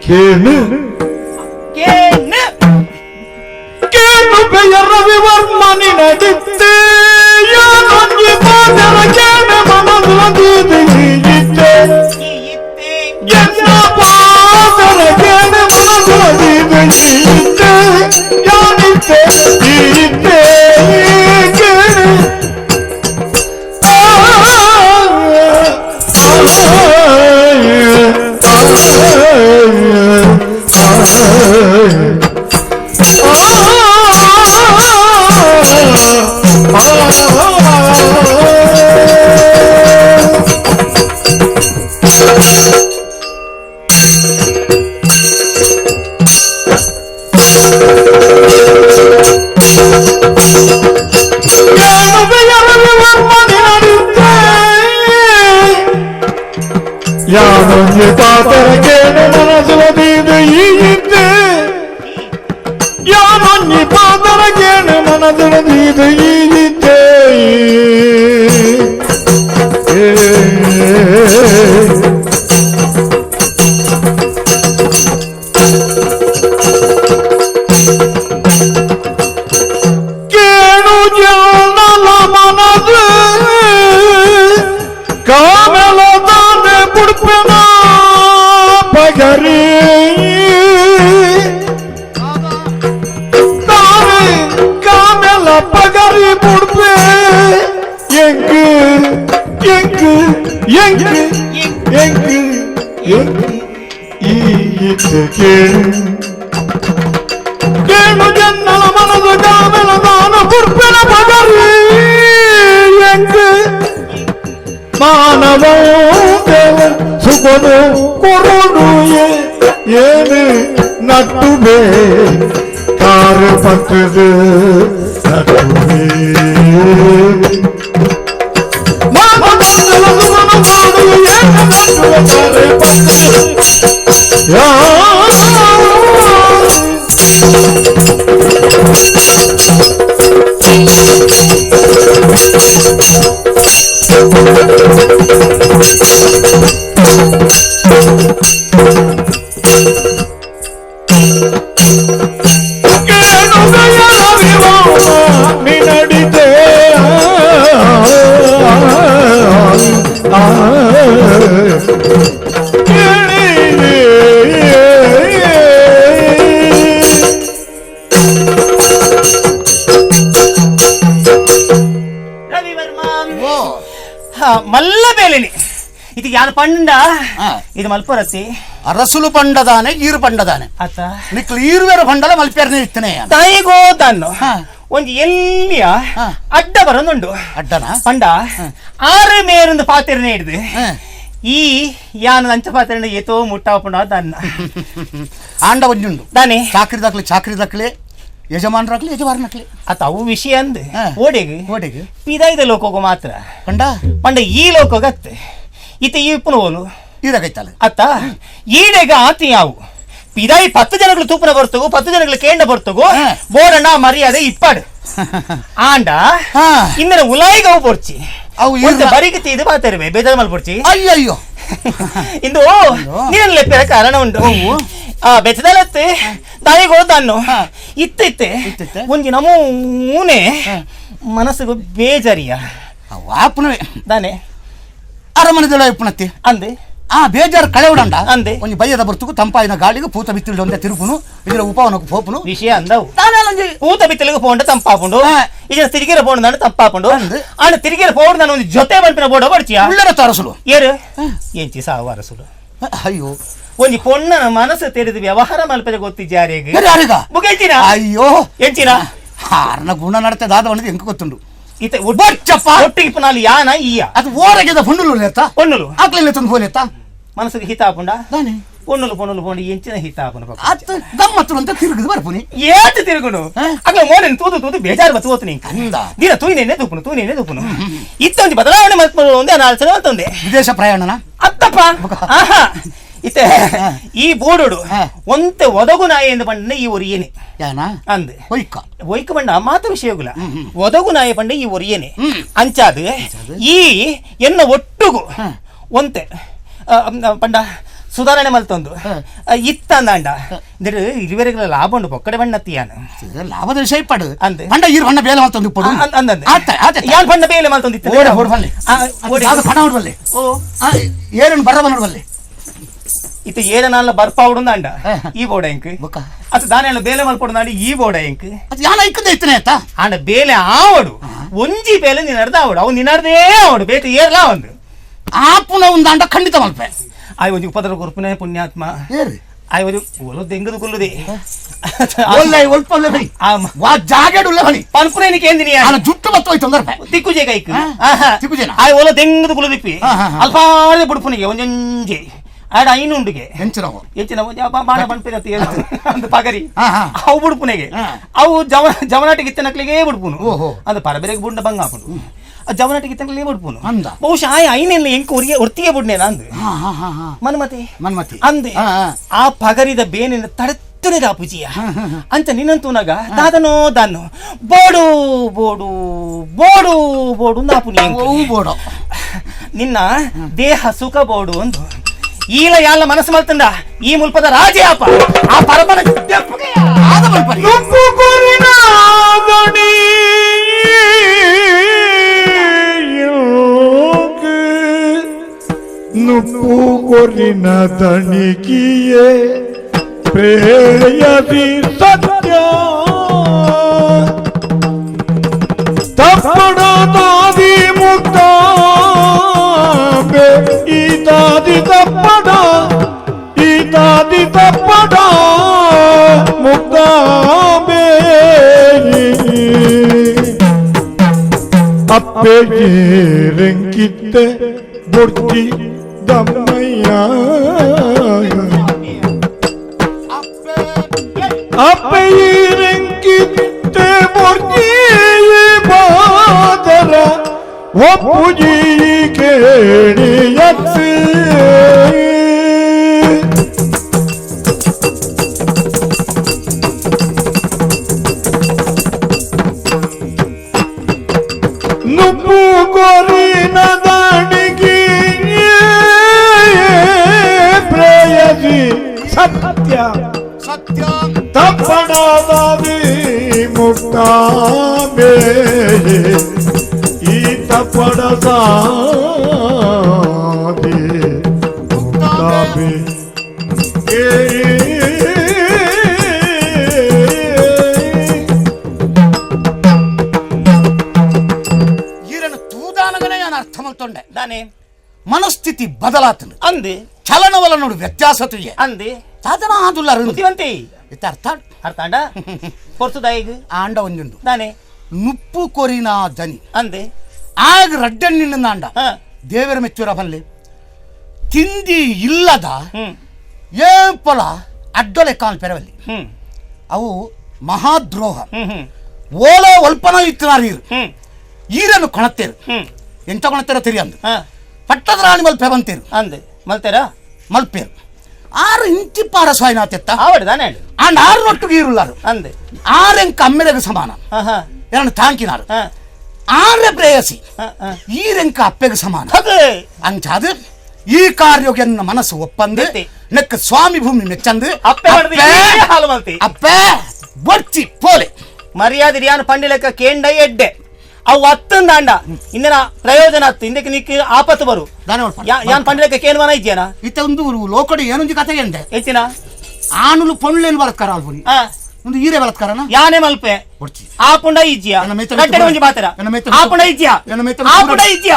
ಕೇಣು ಕೇನು ಕೇಣು ಬೆಯ ರವಿ ವರ್ಮ ನಿನಡಿತೆ ಯಾನುಂಜಿ ಪಾತೆರ ಕೇಣೆ ಮನದೊಂದಿದೆ ಹೀಗಿತ್ತೆ ಎನ್ನ ಪಾದರ ಕೇಣೆ ಮನದೊಂದಿದೆ ಹೀಗಿತ್ತೆ ಯಾನಿತ್ತೆ ಹೀಗಿತ್ತೆ ಕೇಣೆ ಯಾನೊಂದು ಪಾತರ ಕೇಳ ಮನಸುವದಿದ ಈಗಿದ್ದೆ ಯಾನೊಂದು ಪಾತರ ಕೇಳ ಮನಸುವದಿದ ಈಗಿದ್ದೆ ಕೇಳು ಜನಲ ಮನದು ಕಾಮಲ ದಾನೆ ಪುಡ್ಪೆನ ಪಗರಿ தானே காமல பகரி புடுப்பே எங்கு எங்கு எங்கு எங்கு எங்கு ஈயிட்டு கேளு கேளு ஜன்னல மனது காமல தான புடுப்பென பகரி எங்கு ಮಾನವ ಸುಖನು ಕೊರೋನು ಏನು ನಟ್ಟುಬೇ ತಾರೆ ಪಟ್ಟದು ನಟ್ಟುಬೇ ನಿನಡಿದೆ మల్ల బేలిని ఇది యాన పండ ఇది మల్పరతి ಅರಸುಲು ಪಂಡದಾನೆ ಈರು ಪಂಡದಾನೆ ಅತ್ತ ನಿಕ್ಲು ಈರುವೆರ ಪಂಡಲ ಮಲ್ಪೇರ್ನೆ ಇರ್ತನೆ ತಾಯಿಗೋ ತನ್ನು ಒಂದು ಎಲ್ಲಿಯ ಅಡ್ಡ ಬರೋದುಂಡು ಅಡ್ಡನ ಪಂಡ ಆರು ಮೇರಿಂದ ಪಾತ್ರೆನೇ ಹಿಡಿದು ಈ ಯಾನ ಅಂಚ ಪಾತ್ರೆ ಏತೋ ಮುಟ್ಟಾಪುಂಡ ದನ್ನ ಆಂಡ ಒಂಜುಂಡು ದಾನೆ ಚಾಕ್ರಿ ದಕ್ಲೆ ಯಜಮಾನರಾಗ್ಲಿ ಯಜಮಾನಕ್ಲಿ ಅತ್ತ ಅವು ವಿಷಯ ಅಂದ್ ಓಡೆಗೆ ಪಿದಾಯ್ದ ಲೋಕೋಗ ಮಾತ್ರ ಪಂಡ ಈ ಲೋಕೋಗತ್ತೆ ಇತ್ತೆ ಈ ಪುನೋಲು ಈಡಗೈತಲ್ಲ ಅತ್ತ ಈಡೆಗ ಆತಿ ಯಾವು ಪಿದಾಯಿ 10 ಜನಗಳು ತೂಪನ ಬರ್ತಗೋ 10 ಜನಗಳು ಕೇಂಡ ಬರ್ತಗೋ ಬೋರಣ್ಣ ಮರ್ಯಾದೆ ಇಪ್ಪಾಡು ಆಂಡ ಇಂದನ ಉಲಾಯಿಗವು ಪೊರ್ಚಿ ಅವು ಬರಿಗೆ ತೀದು ಮಾತಾಡ್ವೆ ಬೇಜಾರು ಮಲ್ಪೊರ್ಚಿ ಅಯ್ಯಯ್ಯೋ ಇಂದು ನೀನು ಲೆಪ್ಪರ ಕಾರಣ ಉಂಟು ಬೆಚ್ಚದಲತ್ತೆ ತಾಯಿಗೋ ತಾನು ಇತ್ತೆ ಒಂಜಿ ನಮೂನೆ ಮನಸ್ಸಿಗೂ ಬೇಜಾರಿಯ ಆಪುನವೇ ದಾನೆ ಅರಮನೆದೊಳ ಇಪ್ಪುನತ್ತಿ ಅಂದೆ ಆ ಬೇಜಾರು ಕಳೆ ಉಡಂಡ ಅಂದೆ ಒಂಜಿ ಬಯ್ಯದ ಬರ್ತುಕು ತಂಪಾಯಿನ ಗಾಳಿಗೂ ಪೂತ ಬಿತ್ತಲು ಒಂದೇ ತಿರುಪುನು ಇದರ ಉಪವನಕ್ಕೆ ಪೋಪುನು ವಿಷಯ ಅಂದವು ಪೂತ ಬಿತ್ತಲಿಗೆ ಪೋಂಡ ತಂಪಾಪುಂಡು ಈಗ ತಿರುಗಿರ ಪೋಂಡ ತಂಪಾಪುಂಡು ಆಣ ತಿರುಗಿರ ಪೋಂಡ ನಾನು ಒಂದು ಜೊತೆ ಬಂಪಿನ ಬೋಡ ಬಡ್ಚಿಯ ಉಳ್ಳರ ಅರಸುಲು ಏರು ಎಂಚಿ ಸಾವು ಅರಸುಲು ಅಯ್ಯೋ ಒಂಜಿ ಪೊಣ್ಣನ ಮನಸ್ಸು ತೆರೆದು ವ್ಯವಹಾರ ಮಲ್ಪದ ಗೊತ್ತಿಜ್ಜಾರಿಗೆ ಯಾರಿಗ ಮುಗೆಂಚಿನ ಅಯ್ಯೋ ಎಂಚಿನ ಆರ್ನ ಗುಣ ನಡತೆ ದಾದ ಒಣದು ಎಂಕ ಗೊತ್ತುಂಡು ಇತ್ತೆ ಒಚ್ಚಪ್ಪ ಒಟ್ಟಿಗೆ ಪುನಾಲಿ ಯಾನ ಈಯ ಅದು ಓರಗೆದ ಪೊಣ್ಣುಲು ಲೇತ ಪೊಣ್ಣುಲು ಆಕ್ಲೆಲ್ಲ ತಂದು ಹೋಲೆತ್ತ ಮನಸ್ಸಿಗೆ ಹಿತ ಹಾಕೊಂಡ ದಾನೆ ಪೊಣ್ಣುಲು ಪೊಣ್ಣುಲು ಪೊಂಡು ಎಂಚಿನ ಹಿತ ಹಾಕೊಂಡು ಅತ್ತ ಗಮ್ಮತ್ತು ಅಂತ ತಿರುಗಿದು ಬರ್ಪುನಿ ಏತು ತಿರುಗುಡು ಅಗ್ಲ ಮೋನೆನ್ ತೂದು ತೂದು ಬೇಜಾರು ಬತ್ತು ಹೋತು ನೀ ಅಂದ ದಿನ ತೂಯಿನೇನೆ ತೂಪುನು ಇತ್ತೊಂದು ಬದಲಾವಣೆ ಮಾಡ್ಕೊಂಡು ಒಂದೇ ಆಲೋಚನೆ ಅಂತಂದೆ ವಿದೇಶ ಪ್ರಯಾಣನ ಅತ್ತಪ್ಪ ಆಹಾ ಇತ್ತೆ ಈ ಬೋರ್ಡು ಒಂತೆ ಒದಗು ನಾಯಿ ಎಂದು ಬಂಡ ಈ ಒರಿಯೇನೆ ಯಾನ ಅಂದೆ ಹೊಯ್ಕ ಒಯ್ಕ ಬಂಡ ಮಾತು ವಿಷಯಗುಲ ಒದಗು ನಾಯಿ ಬಂಡ ಈ ಒರಿಯೇನೆ ಅಂಚಾದು ಈ ಎನ್ನ ಒಟ್ಟುಗು ಒಂತೆ ಪಂಡ ಸುಧಾರಣೆ ಮಲ್ತೊಂದು ಇತ್ತಂದಾಂಡ ಇರುವರೆಗಳ ಲಾಭ ಉಂಡು ಪೊಕ್ಕಡೆ ಬಣ್ಣತ್ತಿಯಾನ ಲಾಭದ ವಿಷಯ ಪಡು ಅಂದೆ ಪಂಡ ಈರು ಬಣ್ಣ ಬೇಲೆ ಮಲ್ತೊಂದು ಪಡು ಅಂದಂದೆ ಯಾನ್ ಬಣ್ಣ ಬೇಲೆ ಮಲ್ತೊಂದಿತ್ತು ಓಡ ಹೊಡ್ಬಲ್ಲೆ ಅದು ಪಣ ಹೊಡ್ಬಲ್ಲೆ ಓ ಏರನ್ನು ಬರಬ ನೋಡ್ಬಲ್ಲೆ ಇತ್ತು ಏರನಾಲ ಬರ್ಪಾವುಡು ಅಂಡ ಈ ಬೋಡ ಎಂಕ್ ಬೊಕ್ಕ ಅದು ದಾನೆಲ್ಲ ಬೇಲೆ ಮಲ್ಪಡು ನಾಡಿ ಈ ಬೋಡ ಎಂಕ್ ಅದು ಯಾನ ಐಕಂದ ಇತ್ತನೆ ಆಯ್ತಾ ಆಂಡ ಬೇಲೆ ಆವಡು ಒಂಜಿ ಬೇಲೆ ನಿನ್ನಡ್ದ ಆವಡು ಅವು ನಿನ್ನಡ್ದೇ ಆವಡು ಬೇಟೆ ಏರ್ಲಾ ಒಂದು ಆ ಪುನಃ ಒಂದು ಅಂಡ ಖಂಡಿತ ಮಲ್ಪೆ ಆಯ್ ಒಂಜಿ ಉಪದ್ರ ಗುರುಪುನೇ ಪುಣ್ಯಾತ್ಮ ಏರಿ ಆಯ್ ಒಂದು ಒಲು ದೆಂಗದು ಕುಲ್ಲುದೆ ಒಳ್ಳೆ ಒಲ್ಪಲ್ಲೆ ಬೈ ವಾ ಜಾಗೇಡುಲ್ಲ ಬನಿ ಪನ್ಪುರೇನಿಕೆ ಎಂದಿನಿ ಆನ ಜುಟ್ಟು ಬತ್ತು ಹೋಯ್ತು ಅಂದ್ರೆ ತಿಕ್ಕುಜೆ ಕೈಕ್ ತಿಕ್ಕುಜೇನ ಆಯ್ ಒಲ ದೆಂಗದು ಕುಲ್ಲುದಿಪ್ಪಿ ಅಲ್ಪಾದೆ ಬುಡ್ಪುನಿಗೆ ಒಂಜೊಂಜಿ ಆಡ ಐನುಂಡಿಗೆ ಹೆಂಚಿನವು ಹೆಚ್ಚಿನ ಬಾಣ ಬಣ್ಪಿರತ್ತಿ ಒಂದು ಪಗರಿ ಅವು ಬುಡ್ಪುನೆಗೆ ಅವು ಜವನಾಟಿಗೆ ಇತ್ತನಕ್ಲಿಗೆ ಬುಡ್ಪುನು ಅದು ಪರಬೆರೆಗೆ ಬುಡ್ಡ ಬಂಗ ಹಾಪುನು ಜವನಾಟಿಗೆ ಇತ್ತನಕ್ಲಿಗೆ ಬುಡ್ಪುನು ಅಂದ ಬಹುಶಃ ಐನೆಲ್ಲ ಎಂಕ ಒರ್ತಿಗೆ ಬುಡ್ನೇನ ಅಂದು ಮನ್ಮತಿ ಅಂದೆ ಆ ಪಗರಿದ ಬೇನಿನ ತಡತ್ತುನೆಗ ಪೂಜಿಯ ಅಂತ ನಿನ್ನಂತೂನಾಗ ದಾದನೋ ದಾನು ಬೋಡು ಬೋಡು ಬೋಡು ಬೋಡು ನಾಪುನಿ ಬೋಡು ನಿನ್ನ ದೇಹ ಸುಖ ಬೋಡು ಒಂದು ಈಲ ಯಾಲ ಮನಸ್ಸು ಮಲ್ತಂದ ಈ ಮುಲ್ಪದ ರಾಜಯಾಪ ಆ ಪರಮನ ನುಪ್ಪು ಕೊರಿನ ತಣಿಕಿಯೇ ಪ್ರೇಯದಿ ಸತ್ಯ ತಪ್ಪಡದಾದಿ ಮುಕ್ತ ಈತಾದಿ ತಪ್ಪಡ ಮುಕ್ತ ಅಪ್ಪೆಗೆ ರೆಂಕಿತ್ತೆ ಬುರ್ಜಿ ದಮ್ಮಯ್ಯ ಅಪ್ಪೆಗೆ ರೆಂಕಿತ್ತೆ ಬುರ್ಜಿ ಬಾದರ ಒಪ್ಪುಜಿ ಕೇಳಿಯತ್ತಿ ನುಪ್ಪು ಕೊರಿನ ದಾಣಿಗೆ ಪ್ರೇಯಸಿ ಸತ್ಯ ತಪ್ಪಡಾದಿ ಮುಕ್ತಾಬೆ ಈ ತಪ್ಪಡದಾದಿ ಮುಕ್ತಾಬೆ ಈರನ್ನು ತೂದಾನಗನೇ ನಾನು ಅರ್ಥ ಮಾಡ್ಕೊಂಡೆ ದಾನೆ ಮನಸ್ಥಿತಿ ಬದಲಾತನು ಅಂದೆ ಚಲನವಲ ನೋಡು ವ್ಯತ್ಯಾಸತೆಯೇ ಅಂದೆ ಸಾಧನ ಆದುಲ್ಲ ಬುದ್ಧಿವಂತೆ ಇತ್ತ ಅರ್ಥ ಅರ್ಥಾಂಡ ಕೊರ್ತದಾಯಿಗ್ ಆಂಡ ಒಂದುಂಡು ದಾನೆ ನುಪ್ಪು ಕೊರಿನ ದನಿ ಅಂದೆ ಆಗ ರಡ್ಡಣ್ಣಿನ ಆಂಡ ದೇವರ ಮೆಚ್ಚುರ ಬಲ್ಲೆ ತಿಂದಿ ಇಲ್ಲದ ಏಪಲ ಅಡ್ಡೊಲೆ ಕಾಲ್ ಪೆರವಲ್ಲಿ ಅವು ಮಹಾದ್ರೋಹ ಓಲ ಒಲ್ಪನ ಇತ್ತಿನಾರೀರು ಈರನ್ನು ಕೊಣತ್ತೇರು ಎಂತ ಕೊಣತ್ತೇರ ತಿರಿಯಂದು ಪಟ್ಟದ ರಾಣಿ ಮಲ್ಪೆ ಬಂತೇರು ಅಂದೆ ಮಲ್ತೇರಾ ಮಲ್ಪೇರು ಆರು ಇಂಚಿ ಪಾರ ಸ್ವಾಯಿನಾತೆತ್ತ ಆವಡ್ದಾನೆ ಆಂಡ್ ಆರು ನೊಟ್ಟಿಗೆ ಈರುಳ್ಳಾರು ಅಂದೆ ಆರೆಂಕ ಅಮ್ಮೆಲೆಗೆ ಸಮಾನ ಎರಡು ತಾಂಕಿನಾರು ಆರೆ ಪ್ರೇಯಸಿ ಈರೆಂಕ ಅಪ್ಪೆಗೆ ಸಮಾನ ಅಂಚಾದ ಈ ಕಾರ್ಯೋಗ ಎನ್ನ ಮನಸ್ಸು ಒಪ್ಪಂದೆ ನೆಕ್ಕ ಸ್ವಾಮಿ ಭೂಮಿ ಮೆಚ್ಚಂದು ಅಪ್ಪೆ ಬೊಚ್ಚಿ ಪೋಲೆ ಮರ್ಯಾದೆ ಯಾನು ಪಂಡಿಲೆಕ್ಕ ಕೇಂಡ ಎಡ್ಡೆ ಅವು ಹತ್ತಂದ ಅಂಡ ಇಂದಿನ ಪ್ರಯೋಜನ ಹತ್ತು ಹಿಂದಕ್ಕೆ ನಿಕ್ಕಿ ಆಪತ್ತು ಬರು ಯಾನ್ ಪಂಡಿಲೆಕ್ಕ ಕೇನ್ವನ ಇದ್ಯಾನ ಇತ್ತ ಒಂದು ಲೋಕಡಿ ಏನೊಂದು ಕತೆಗೆ ಅಂದೆ ಹೆಚ್ಚಿನ ಆನುಲು ಪೊಳ್ಳೆನು ಬಲತ್ಕಾರ ಅಲ್ಪುನಿ ಒಂದು ಈರೆ ಬಲತ್ಕಾರನ ಯಾನೆ ಮಲ್ಪೆ ಆ ಪುಂಡ ಇಜ್ಜಿಯ ಗಟ್ಟೆ ಒಂಜಿ ಬಾತರ ಆ ಪುಂಡ ಇಜ್ಜಿಯ ಆ ಪುಂಡ ಇಜ್ಜಿಯ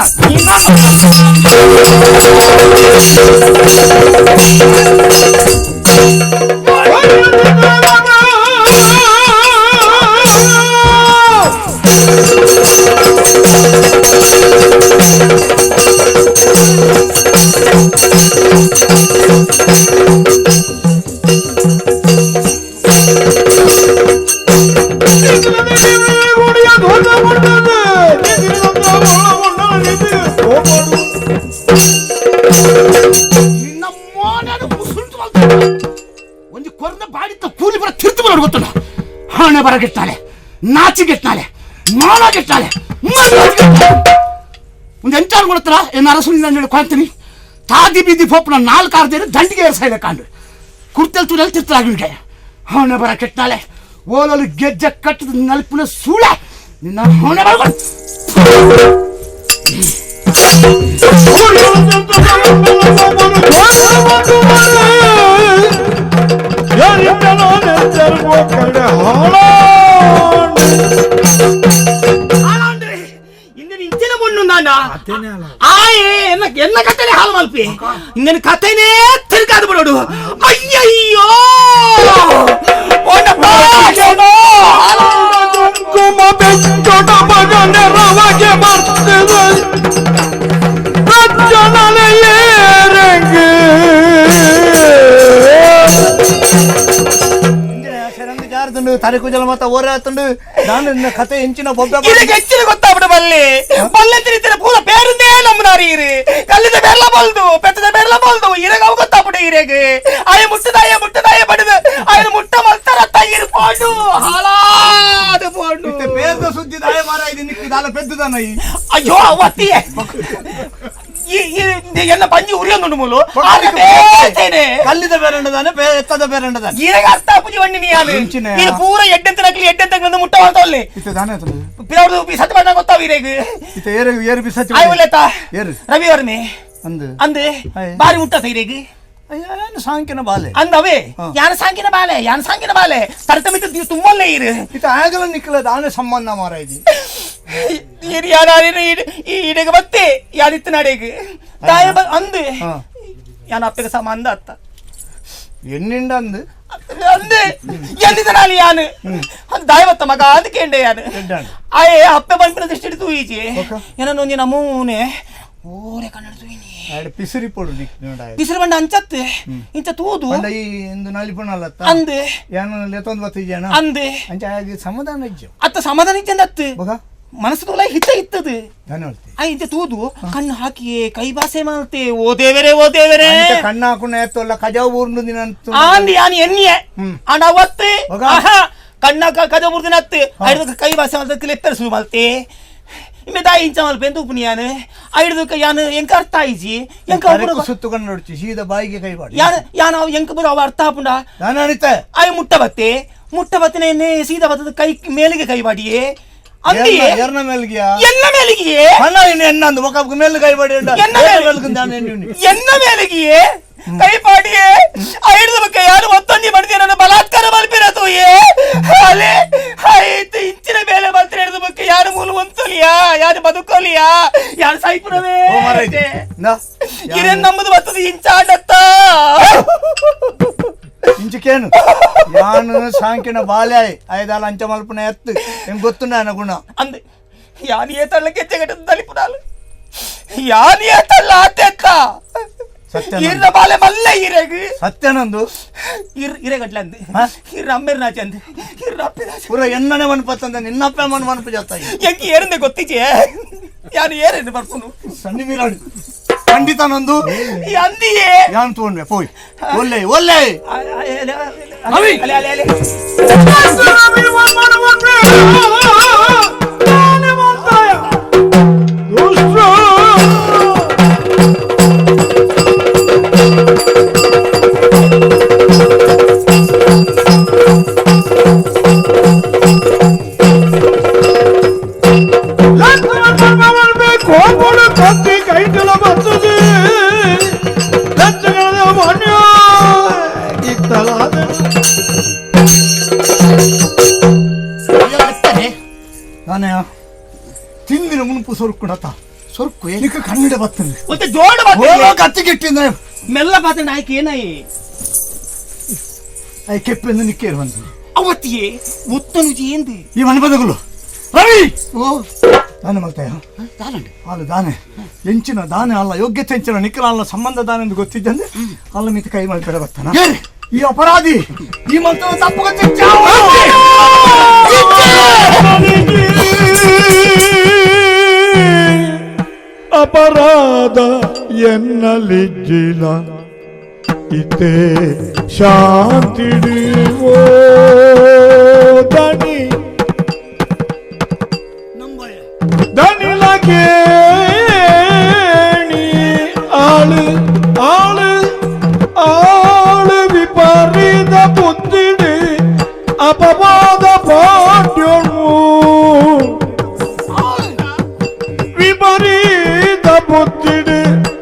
ಹಣೆ ಬರಗೆಟ್ಟಾಳೆ, ನಾಚಿಗೆಟ್ಟಾಳೆ, ಮಾನಗೆಟ್ಟಾಳೆ, ಒಂದು ಎಂಟಾರು ಕೊಡ್ತಾರ ಏನು ಅರಸನಿಂದ ಹೇಳಿ ಕೊಳ್ತೀನಿ ತಾದಿ ಬೀದಿ ಪೋಪನ 4-6 ದಿನ ದಂಡಿಗೆ ಏರ್ಸಾಯ್ದೆ ಕಾಂಡು ಕುರ್ತಲ್ ತುರಲ್ಲಿ ತಿರ್ತಾಗಿಲ್ಗೆ ಹಣೆ ಬರ ಕೆಟ್ಟಾಳೆ ಓಲಲ್ಲಿ ಗೆಜ್ಜೆ ಕಟ್ಟದ ನಲ್ಪುನ ಸೂಳೆ ನಿನ್ನ ಹಣೆ ಬರ್ಕೊಂಡು என்ன கத்தனே ஹால் மல்பி இந்த கத்தனே திருக்காது போடு ஐயோ ஓட பாஜனோ ಕುಮ ಬೆಚ್ಚೊಡ ಮಗನ ರವಗೆ ಬರ್ತದೆ ಪ್ರಜ್ಜನಲೆ ಏರಂಗೆ ಜಾರತುಂಡು ತಲೆಕೂಜಲ ಮತ್ತ ಓರಾತುಂಡು ನಾನು ನಿನ್ನ ಕತೆ ಹೆಂಚಿನ ಬೊಬ್ಬ ಇದಕ್ಕೆ ಹೆಚ್ಚಿನ ಗೊತ್ತಾಗ್ಬಿಡ ಬಲ್ಲಿ ಬಲ್ಲೆ ತಿರಿತಿರ ಪೂರ ಬೇರುಂದೇ ನಮ್ಮನಾರಿ ಇರಿ ಕಲ್ಲಿದ ಬೆರ್ಲ ಬಲ್ದು ಪೆತ್ತದ ಬೆರ್ಲ ಬಲ್ದು ಇರಗ ಅವು ಗೊತ್ತಾಗ್ಬಿಡ ಇರೆಗೆ ಆಯ ಮುಟ್ಟದಾಯ ಬಡಿದ ಆಯ ಮುಟ್ಟ ಮಲ್ತಾರ ತೈರು ಪಾಡು ಹಾಳಾದ ಪಾಡು ಬೇರ್ದ ಸುದ್ದಿ ದಾಯ ಮಾರ ಇದು ನಿಕ್ಕಿದಾಲ ಪೆದ್ದದನ ಅಯ್ಯೋ ಅವತ್ತಿಯೇ என்ன பஞ்சு உரியொண்டு மூலு கல்லித பேரண்டதானே எத்தத பேரண்டதானே ఈరగ అత్త పుజి వండి నీ ఆలు ఇది పూర ఎడ్డెంతనకి నందు ముట్ట వాళ్తోల్లి ఇతే దానే అతను పిరవడు పి సత్యపడన కొత్త వీరేగు ఇతే ఏరు బిసచ్చి ఐవలేత ఏరు రవివర్మి ಅಂದೆ ಬಾರಿ ಮುಟ್ಟ ಸೈರೇಗಿ ಅಯ್ಯ ಸಾಂಕಿನ ಬಾಲೆ ಅಂದವೇ ಯಾನ ಸಾಂಕಿನ ಬಾಲೆ ತರತಮಿತ ತುಂಬಲ್ಲೇ ಇರು ಇತ ಆಗಲ ನಿಕ್ಕಲ ದಾನೆ ಸಂಬಂಧ ಮಾರ ಇದು ಇರಿ ಯಾನಾರಿ ಈಡೆಗೆ ಬತ್ತೆ ಯಾದಿತ್ತು ನಡೆಗೆ ದಾಯ ಅಂದೆ ಯಾನ ಅಪ್ಪಗೆ ಸಂಬಂಧ ಅತ್ತ ಎನ್ನಿಂದ ಅಂದು ಅಂದೆ ಎಂದಿದನಾಲಿ ಯಾನು ಅದು ದಾಯವತ್ತ ಮಗ ಅದಕ್ಕೆ ಯಾನು ಆಯೇ ಅಪ್ಪೆ ಬಂಪಿನ ದೃಷ್ಟಿ ತೂಯಿಚಿ ಏನೋ ಒಂಜಿ ನಮೂನೆ ಓರೆ ಕನ್ನಡ ತೂಯಿನಿ ಪಿಸಿರಿ ಪೋಡು ನೋಡ ಪಿಸಿರಿ ಬಂಡ ಅಂಚತ್ತೆ ಇಂಚ ತೂದು ಬಂಡ ಈ ಎಂದು ನಾಲಿಪಣಲ್ಲತ್ತ ಅಂದೆ ಯಾನು ಲೆತೊಂದು ಬತ್ತು ಜನ ಅಂದೆ ಅಂಚ ಆಗಿ ಸಮಾಧಾನ ಇಜ್ಜು ಅತ್ತ ಸಮಾಧಾನ ಇಜ್ಜಂದ ಅತ್ತು ಬಗ ಮನಸ್ಸು ತೋಲ ಹಿತ ಇತ್ತದು ಧನ್ಯವಾದ ಆ ಇಂಚ ತೂದು ಕಣ್ಣು ಹಾಕಿಯೇ ಕೈ ಭಾಷೆ ಮಾಡ್ತೆ ಓ ದೇವರೇ ಕಣ್ಣ ಹಾಕುನ ಎತ್ತಲ್ಲ ಕಜಾವ್ ಊರ್ನು ದಿನ ಅಂತ ಆಂದಿ ಯಾನಿ ಎನ್ನಿಯೆ ಅಂಡ ಅವತ್ತೆ ಕಣ್ಣ ಕಜಾವ್ ಊರ್ ದಿನ ಅತ್ತು ಐದು ಕೈ ಭಾಷೆ ಮಾಡ್ತೆ ಲೆಪ್ಪರ್ ಶುರು ಮಾಡ್ತೆ ಇಮ್ಮೆ ದಾಯಿ ಇಂಚ ಮಲ್ಪ ಎಂತ ಉಪ್ಪು ಯಾನು ಐದು ಯಾನು ಎಂಕ ಅರ್ಥ ಆಯ್ಸಿ ಎಂಕ ಸುತ್ತುಕೊಂಡು ನೋಡ್ತಿ ಸೀದಾ ಬಾಯಿಗೆ ಕೈ ಮಾಡಿ ಯಾನ ಎಂಕ ಬರೋ ಅವ ಅರ್ಥ ಹಾಪುಂಡ ನಾನು ಅನಿತ ಆಯ್ ಮುಟ್ಟ ಬತ್ತೆ ಸೀದಾ ಬತ್ತದ ಕೈ ಮೇಲಿಗೆ ಕೈ ಮಾಡಿಯೇ ಅಂದಿಯೇ ಎರ್ನ ಮೇಲ್ಗಿಯಾ ಎನ್ನ ಮೇಲಿಗೆಯೇ ಅಣ್ಣ ಇನ್ನು ಎನ್ನಂದು ಮುಖಕ್ಕೆ ಮೇಲೆ ಕೈ ಮಾಡಿ ಎನ್ನ ಮೇಲಿಗೆಯೇ ಕೈ ಪಾಡಿಯೇ ಐದು ಬಗ್ಗೆ ಯಾರು ಮತ್ತೊಂದು ಮಾಡಿದೆ ನನ್ನ ಬಲಾತ್ಕಾರ ಮಲ್ಪಿರತು ಅಲೆ ಆಯ್ತು ಇಂಚಿನ ಮೇಲೆ ಮಾತ್ರ ಹಿಡಿದ ಬಗ್ಗೆ ಯಾರು ಮೂಲ ಹೊಂತಲಿಯಾ ಯಾರು ಬದುಕೋಲಿಯಾ ಯಾರು ಸಾಯ್ಪುರವೇ ಇರೇನ್ ನಮ್ಮದು ಬರ್ತದೆ ಇಂಚಾಡತ್ತ ಇಂಚಿಕೇನು ಯಾನು ಸಾಂಕಿನ ಬಾಲೆ ಐದಾಲ ಅಂಚ ಮಲ್ಪನ ಎತ್ತು ಹೆಂಗ್ ಗೊತ್ತು ನಾನು ಗುಣ ಅಂದೆ ಯಾನಿಯೇ ತಳ್ಳಕ್ಕೆ ಜಗಟ್ಟದ ತಲಿಪುನಾಲು ಯಾನಿಯೇ ತಳ್ಳ ಆತೆತ್ತ ಇರ್ನ ಬಾಲೆ ಮಲ್ಲ ಇರೆಗು ಸತ್ಯನಂದು ಇರೆಗಟ್ಲ ಅಂದೆ ಇರ್ನ ಅಮ್ಮೇರ್ ನಾಚೆ ಅಂದೆ ಇರ್ನ ಅಪ್ಪೆ ನಾಚೆ ಪೂರ ಎಣ್ಣನೆ ಮನ್ಪತ್ತಂದ ನಿನ್ನಪ್ಪ ಮನ್ಪು ಜಾತ ಎಂಕಿ ಏರಂದೆ ಗೊತ್ತಿಚೆ ಯಾನು ಏರೇನು ಬರ್ಪುನು ಸಣ್ಣ ಮೀರಾಡು ಖಂಡಿತ ನಂದು ಅಂದಿಯೇ ಯಾನ್ ತಗೊಂಡ್ವೆ ಪೋಯ್ ಒಲ್ಲೆ ನಾನೇ ತಿಂದಿನ ಮುನ್ಪು ಸೊರ್ಕುಡತ್ತ ಸೊರ್ಕು ಏನಕ್ಕೆ ಕನ್ನಡ ಬರ್ತದೆ ಮತ್ತೆ ಜೋಡ ಕತ್ತಿಗಿಟ್ಟಿಂದ ಮೆಲ್ಲ ಬಾತಂಡ ಆಯ್ಕೆ ಏನಾಯಿ ಅಯ್ಯ ಕೆಪ್ಪೆಂದು ನಿಕ್ಕೇರು ಬಂದು ಅವತ್ತಿಯೇ ಒತ್ತನುಜಿ ಎಂದು ಈ ಮನೆ ಬದಗಲು ರವಿ ಓ ದಾನೆ ಮಲ್ತಾಯ ಹಾಲು ದಾನೆ ಎಂಚಿನ ದಾನೆ ಅಲ್ಲ ಯೋಗ್ಯತೆ ಎಂಚಿನ ನಿಖರ ಅಲ್ಲ ಸಂಬಂಧ ದಾನೆ ಎಂದು ಗೊತ್ತಿದ್ದಂದ್ರೆ ಅಲ್ಲ ಮಿತಿ ಕೈ ಮಾಡಿ ಬೇಡ ಬರ್ತಾನ ಈ ಅಪರಾಧಿ ಈ ಮಂತ್ರ ತಪ್ಪು ಅಪರಾಧ ಎನ್ನಲಿಜ್ಜಿಲ ಇತ್ತೆ ಶಾಂತಿಡುವೋ ದಣಿಲಗೆ ಆಳು ಆಳು ಆಳು ವಿಪರೀತ ಬುದ್ಧಿಡು ಅಪವಾದ ಪಾಠ್ಯನು ವಿಪರೀತ ಬುದ್ಧಿಡು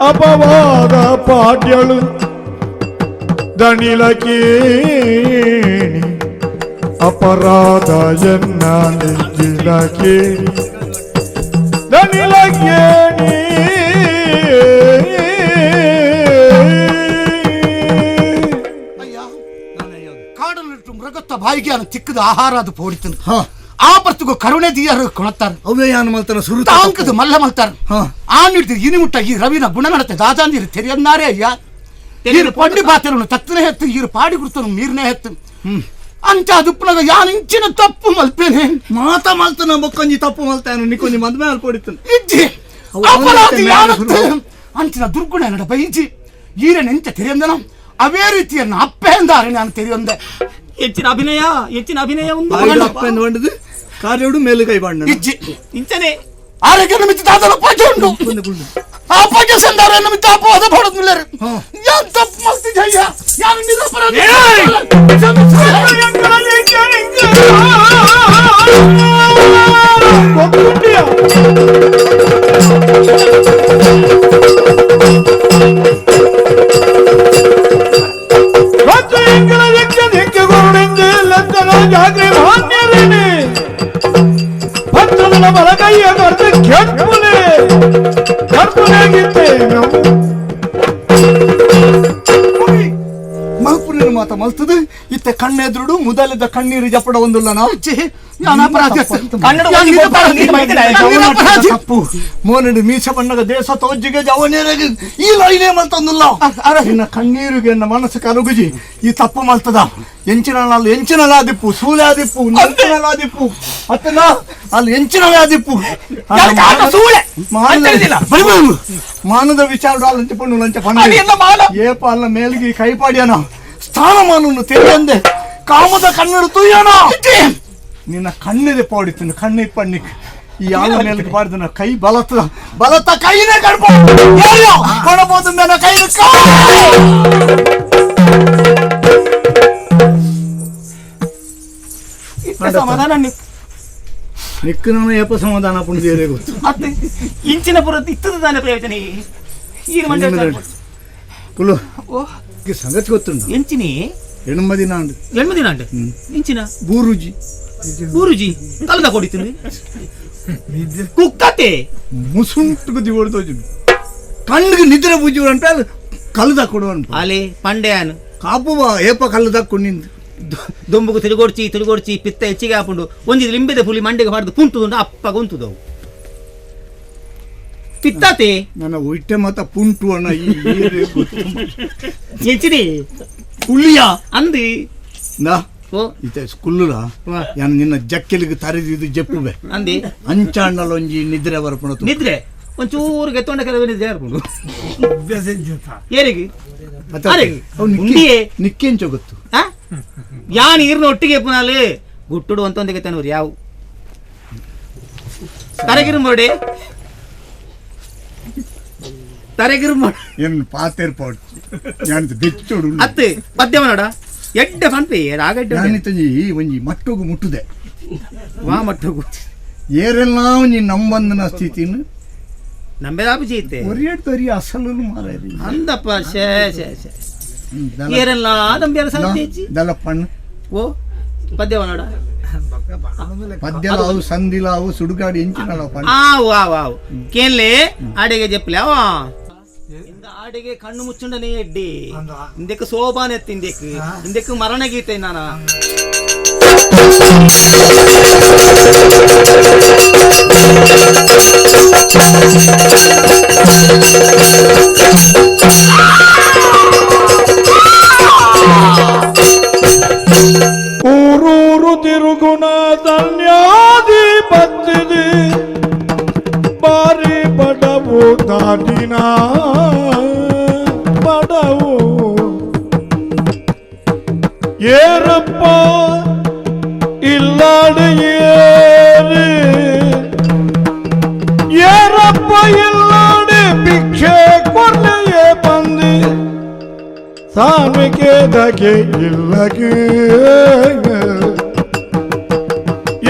ಅಪವಾದ ಪಾಠ್ಯಳು ದಣಿಲಗೆ ಅಪರಾಧ ಎನ್ನ ನೆಚ್ಚಿಲಗೆ ದಣಿಲಗೆ ಕಾಡಲ್ಲಿಟ್ಟು ಮೃಗತ್ತ ಬಾಯಿಗೆ ಅನ್ನ ಚಿಕ್ಕದ ಆಹಾರ ಅದು ಪೋಡಿತನು ಆ ಬರ್ತಿಗೂ ಕರುಣೆ ದಿಯಾರು ಕೊಣತ್ತಾರ ಅವ್ಯಾನ ಮಲ್ತನ ಸುರು ತಾಂಕದ ಮಲ್ಲ ಮಲ್ತಾರ ಆ ನಿಡ್ದು ಇನಿ ಮುಟ್ಟ ಈ ರವಿನ ಗುಣನಡತೆ ದಾದಾಂದಿರು ತೆರೆಯನ್ನಾರೇ ಅಯ್ಯ ಈರು ಪಂಡಿ ಬಾತಿರನು ತತ್ತನೆ ಹೆತ್ತು ಈರು ಪಾಡಿ ಗುರ್ತನು ಮೀರ್ನೆ ಹೆತ್ತು ಅಂತ ದುಪ್ಪನಾಗ ಯಾನ್ ಇಂಚಿನ ತಪ್ಪು ಮಲ್ಪೇನೆ ಮಾತ ಮಲ್ತನ ಬೊಕ್ಕೊಂಜಿ ತಪ್ಪು ಮಲ್ತಾನು ನಿಕೊಂಜಿ ಮದ್ಮೆ ಅಲ್ಲಿ ಪೋಡಿತನು ಇಜ್ಜಿ ಅಪರಾಧಿ ಯಾನತ್ತೆ ಅಂಚಿನ ದುರ್ಗುಣ ನಡ ಬೈಜಿ ಈರೆ ನೆಂಚ ತೆರೆಯಂದನ ಅವೇ ರೀತಿಯನ್ನ ಅಪ್ಪೆ ಎಂದಾರೆ ನಾನು ತೆರೆಯೊಂದೆ ಹೆಚ್ಚಿನ ಅಭಿನಯ ಒಂದು ಅಪ್ಪೆಂದು ಬಂಡದು ಕಾರ್ಯೋಡು ಮೇಲೆ ಕೈ ಬಾಂಡ ಇಜ್ಜಿ ಇಂಚನೆ ಆರೋಗ್ಯ ನಿಮಿತ್ತ ದಾದನ ಪಜ ಉಂಟು ಆ ಪಜ ಸಂದಾರ ನಿಮಿತ್ತ ಅಪವಾದ ಪಡೋದ್ಮಿಲ್ಲರು ಯಾನ್ ತಪ್ಪು ಮಲ್ತಿದ್ದಯ್ಯ ಯಾನ್ ನಿರಪರಾಧಿ ಬಲಗೈಯ ಕೊರತೆ ಕೆಂಪುನೆ ಕರ್ಪುನಾಗಿದ್ದೆ ಮಲ್ಪುರಿನ ಮಾತ ಮಲ್ತದು ಇತ್ತೆ ಕಣ್ಣೆದುರುಡು ಮೊದಲಿದ್ದ ಕಣ್ಣೀರು ಜಪಡ ಒಂದುಲ್ಲ ನಾವು ತಪ್ಪು ಮೋನಡಿ ಮೀಸ ಬಣ್ಣಗ ದೇಶ ತೋಜ್ಜಿಗೆ ಜವನೇರಿಗೆ ಈ ಲೈನೇ ಮಲ್ತೊಂದುಲ್ಲ ಇನ್ನ ಕಣ್ಣೀರಿಗೆ ನನ್ನ ಮನಸ್ಸು ಕರುಗುಜಿ ಈ ತಪ್ಪು ಮಲ್ತದ ಎಂಚಿನಲಾದಿಪ್ಪು ಸೂಳ್ಯಾದಿಪ್ಪು ನಂಚಿನಲಾದಿಪ್ಪು ಅತ್ತನ ಅಲ್ಲಿ ಎಂಚಿನಲಾದಿಪ್ಪು ಮಾನದ ವಿಚಾರ ಲಂಚ ಪಣ್ಣ ಏಪ ಅಲ್ಲ ಮೇಲ್ಗಿ ಕೈಪಾಡ್ಯಾನ ಸ್ಥಾನಮಾನವನ್ನು ತಿಳಿಯಂದೆ ಕಾಮದ ಕಣ್ಣಡು ತುಯ್ಯನ ನಿನ್ನ ಕಣ್ಣಿದೆ ಪೋಡಿತು ಕಣ್ಣಿ ಪಣ್ಣಿಕ್ ಈ ಆಲ ಮೇಲಿಗೆ ಪಾಡಿದ ಕೈ ಬಲತ ಕೈನೇ ಕಡ್ಬೋದು ನನ್ನ ಕೈ ಸಮಾಧಾನ ನಿಕ್ಕ ಏಪ ಸಮಾಧಾನ ಪುಣ್ಯ ಗೊತ್ತು ಅತ್ತೆ ಇಂಚಿನ ಪುರತ್ ಇತ್ತದ ತಾನೇ ಪ್ರಯೋಜನ ಈಗ ಮಂಡ್ಯ ಕುಲು ಸಂಗತಿ ಗೊತ್ತುಂಟು ಎಂಚಿನಿ ಹೆಣ್ಮದಿನ ಇಂಚಿನ ಬೂರುಜಿ ಕಲ್ದ ಕೊಡಿತೀನಿ ಕುಕ್ಕತೆ ಮುಸುಂಟು ಬುದ್ಧಿ ಹೊಡೆದೋಜು ಕಣ್ಣಿಗೆ ನಿದ್ರೆ ಬುಜ್ಜಿ ಅಂತ ಕಲ್ದ ಕೊಡುವನ್ ಅಲೆ ಪಂಡೆಯಾನು ಕಾಪುವ ಏಪ ಕಲ್ಲದ ಕುಣ್ಣಿಂದು ದೊಂಬುಗು ತಿರುಗೋಡ್ಚಿ ಪಿತ್ತ ಹೆಚ್ಚಿಗೆ ಹಾಕೊಂಡು ಒಂದಿದ್ ಲಿಂಬೆದ ಪುಲಿ ಮಂಡೆಗೆ ಹೊಡೆದು ಕುಂತುದು ಅಪ್ಪ ಗೊಂತುದವು ಪಿತ್ತಾತೆ ನನ್ನ ಒಟ್ಟೆ ಮತ ಪುಂಟು ಅಣ್ಣ ಹೆಚ್ಚಿನಿ ಹುಲಿಯ ಅಂದಿ ನಾ ಇತ ಸ್ಕುಲ್ಲುಲ ಯಾನು ನಿನ್ನ ಜಕ್ಕೆಲಿಗೆ ತರಿದಿದ್ದು ಜಪ್ಪುಬೆ ಅಂದಿ ಅಂಚಾಂಡಲೊಂಜಿ ನಿದ್ರೆ ಬರ್ಪಣ ನಿದ್ರೆ ಒಂಚೂರು ಗೆತ್ತೊಂಡ ಕೆಲವೇ ನಿದ್ರೆ ಹಾರ್ಕೊಂಡು ಏರಿಗೆ ನಿಕ್ಕೆಂಚ ಗೊತ್ತು ಯಾನ್ ಈರ್ನ ಒಟ್ಟಿಗೆ ಪುನಾಲೆ ಗುಟ್ಟುಡು ಅಂತ ಒಂದೇ ಗೆತ್ತನವ್ರು ಯಾವ ತರಗಿರುಂಬೋಡೆ ಏನು ಪಾತೇರ್ ಪಾಡ್ ಯಾನಿತ ಬೆಚ್ಚೋಡು ಅತ್ತೆ ಪದ್ಯವ ನೋಡ ಎಡ್ಡ ಪಂಪೆ ರಾಗಡ್ಡ ಯಾನಿತಂಜಿ ಒಂಜಿ ಮಟ್ಟೋಗು ಮುಟ್ಟುದೆ ವಾ ಮಟ್ಟೋಗು ಏರೆಲ್ಲ ಒಂಜಿ ನಂಬಂದನ ಸ್ಥಿತಿನ ನಂಬೆದಾಪಿ ಜೀತೆ ಒರಿಯಡ್ತರಿ ಅಸಲು ಮಾರಾಯರಿ ಅಂದಪ್ಪ ಶೇ ಏರೆಲ್ಲ ನಂಬೇರ ಸಂತೇಜಿ ದಲಪ್ಪಣ್ಣ ಓ ಪದ್ಯವ ನೋಡ ಪದ್ಯಲಾವು ಸಂದಿಲಾವು ಸುಡುಗಾಡಿ ಎಂಚಿನಲ್ಲ ಪಣ್ಣ ಆವು ಆವು ಆವು ಕೇನ್ಲೆ ಆಡೆಗೆ ಜಪ್ಪಲೆ ಅವ ಆಡೆಗೆ ಕಣ್ಣು ಮುಚ್ಚುಂಡನೇ ಎಡ್ಡಿ ಇಂದಕ್ಕೆ ಸೋಬಾನ್ ಎತ್ತಿ ಇಂದಕ್ಕೆ ಮರಣ ಗೀತೆ ನಾನ ಊರೂರು ತಿರುಗುಣ ಧನ್ಯಾಧಿಪತ್ಯದಿ ಬಾರಿ ಬಡವು ದಾಟಿನ ಬಡವು ಏರಪ್ಪ ಇಲ್ಲಾಡು ಏರು ಏರಪ್ಪ ಇಲ್ಲಾಡು ಭಿಕ್ಷೆ ಕೊರ್ಲೆಯೇ ಬಂದು ಸಾಮಿಗೆ ದಗೆ ಇಲ್ಲಗೆ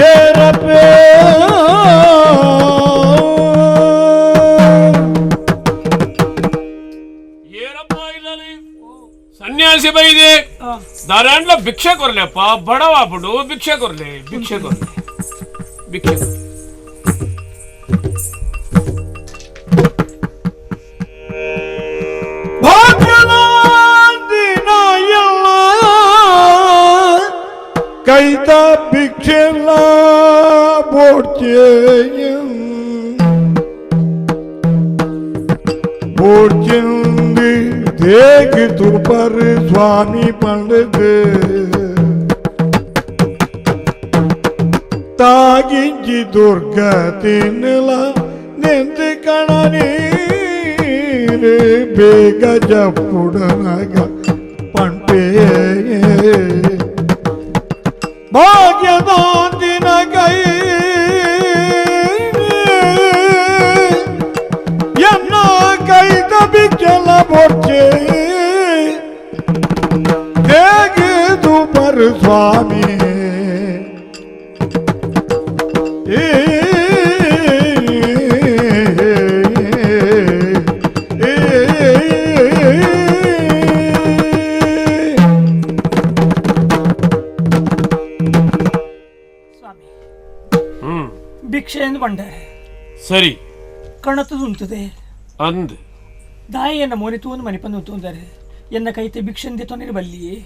ಏರಪ್ಪೇ ಸನ್ಯಾಸಿ ಬೈದೆ ದಾರಾಂಡ್ಲ ಭಿಕ್ಷೆ ಕೊರ್ಲೆಪ್ಪ ಬಡವ ಬಿಡು ಭಿಕ್ಷೆ ಕೊರ್ಲೆ ಭಿಕ್ಷೆ ಕೊರ್ಲೆ ಭಿಕ್ಷೆ ಭಾಗ್ಯದ ದಿನ ಎಲ್ಲ ಕೈತ ಭಿಕ್ಷೆಲ್ಲ ಬೋಡ್ಚಂದಿ ದೇಗಿತು ಪರ ಸ್ವಾಮಿ ಪಂಡದ ತಾಗಿಂಜಿ ದುರ್ಗ ತಿನ್ನಲ ನೆಂದು ಕಣ ನೀರು ಬೇಗ ಜಪ್ಪುಡನಾಗ ಪಂಪೆ ಭಾಗ್ಯದ ದಿನ ಕೈ ಎನ್ನ ಕೈತ ಬಿಚ್ಚಲ ಬೊಚ್ಚೆ ಹೇಗಿದು ಪರ ಸ್ವಾಮಿ ಭಿಕ್ಷೆ ಎಂದು ಬಂಡಾರೆ ಸರಿ ಕಣತದು ಉಂಟದೆ ಅಂದ್ ದಾಯಿಯನ್ನ ಮೋನಿತು ಒಂದು ಮನೆ ಪಂದು ತೊಂದರೆ ಎನ್ನ ಕೈತೆ ಭಿಕ್ಷೆಂದೆ ತೊಂದರೆ ಬಲ್ಲಿಯೇ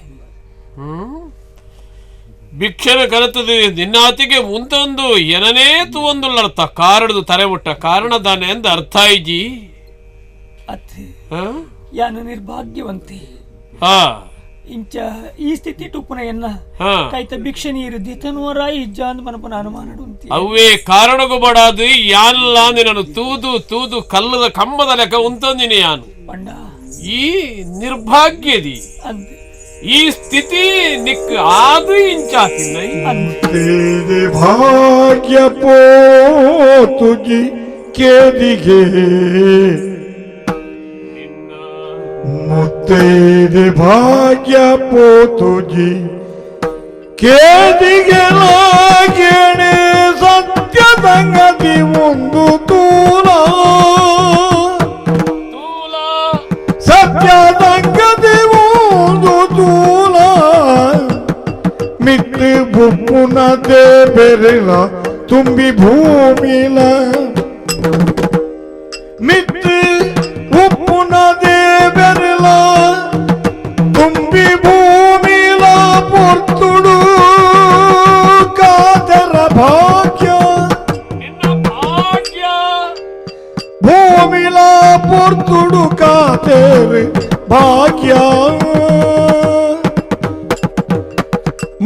ಭಿಕ್ಷೆನ ಕಲಿತದೆ ನಿನ್ನಾತಿಗೆ ಮುಂತೊಂದು ಎನನೇ ತುವೊಂದುಲ್ಲರ್ಥ ಕಾರಡದು ತರೆ ಮುಟ್ಟ ಕಾರಣದಾನೆ ಅಂದ ಅರ್ಥ ಐಜಿ ಅತ್ತೆ ಯಾನು ನಿರ್ಭಾಗ್ಯವಂತೆ ಹಾ ಇಂಚ ಈ ಸ್ಥಿತಿ ಟುಪ್ಪುನ ಎನ್ನ ಕೈತ ಭಿಕ್ಷೆ ನೀರು ದಿತನೂರ ಇಜ್ಜ ಅಂದ್ ಮನಪನ ಅನುಮಾನ ಅವೇ ಕಾರಣಗೂ ಬಡಾದು ಯಾನಲ್ಲ ನಿನ್ನನ್ನು ತೂದು ತೂದು ಕಲ್ಲದ ಕಂಬದ ಲೆಕ್ಕ ಉಂತಂದಿನಿ ಯಾನು ಪಂಡ ಈ ನಿರ್ಭಾಗ್ಯದಿ ಅಂದೆ ಈ ಸ್ಥಿತಿ ನಿಕ್ ಆದು ಇಂಚಾತಿಲ್ಲ तेरे भाग्य पो तुझी के दिगे मुत्तेरे भाग्य पो तुझी के दिगे लागेणे सत्य संगति मुंदु तूला सत्य संगति मुंदु तूला ಮಿತ್ತು ಬುಪ್ಪುನದೇ ಬೆರಳ ತುಂಬಿ ಭೂಮಿಲ ಮಿತ್ತು ಉಪ್ಪುನದೇ ಬೆರಳ ತುಂಬಿ ಭೂಮಿಲ ಪೊರ್ತುಡು ಕಾದರ ಭಾಗ್ಯ ಭೂಮಿಲ ಪೊರ್ತುಡು ಕಾದರ ಭಾಗ್ಯ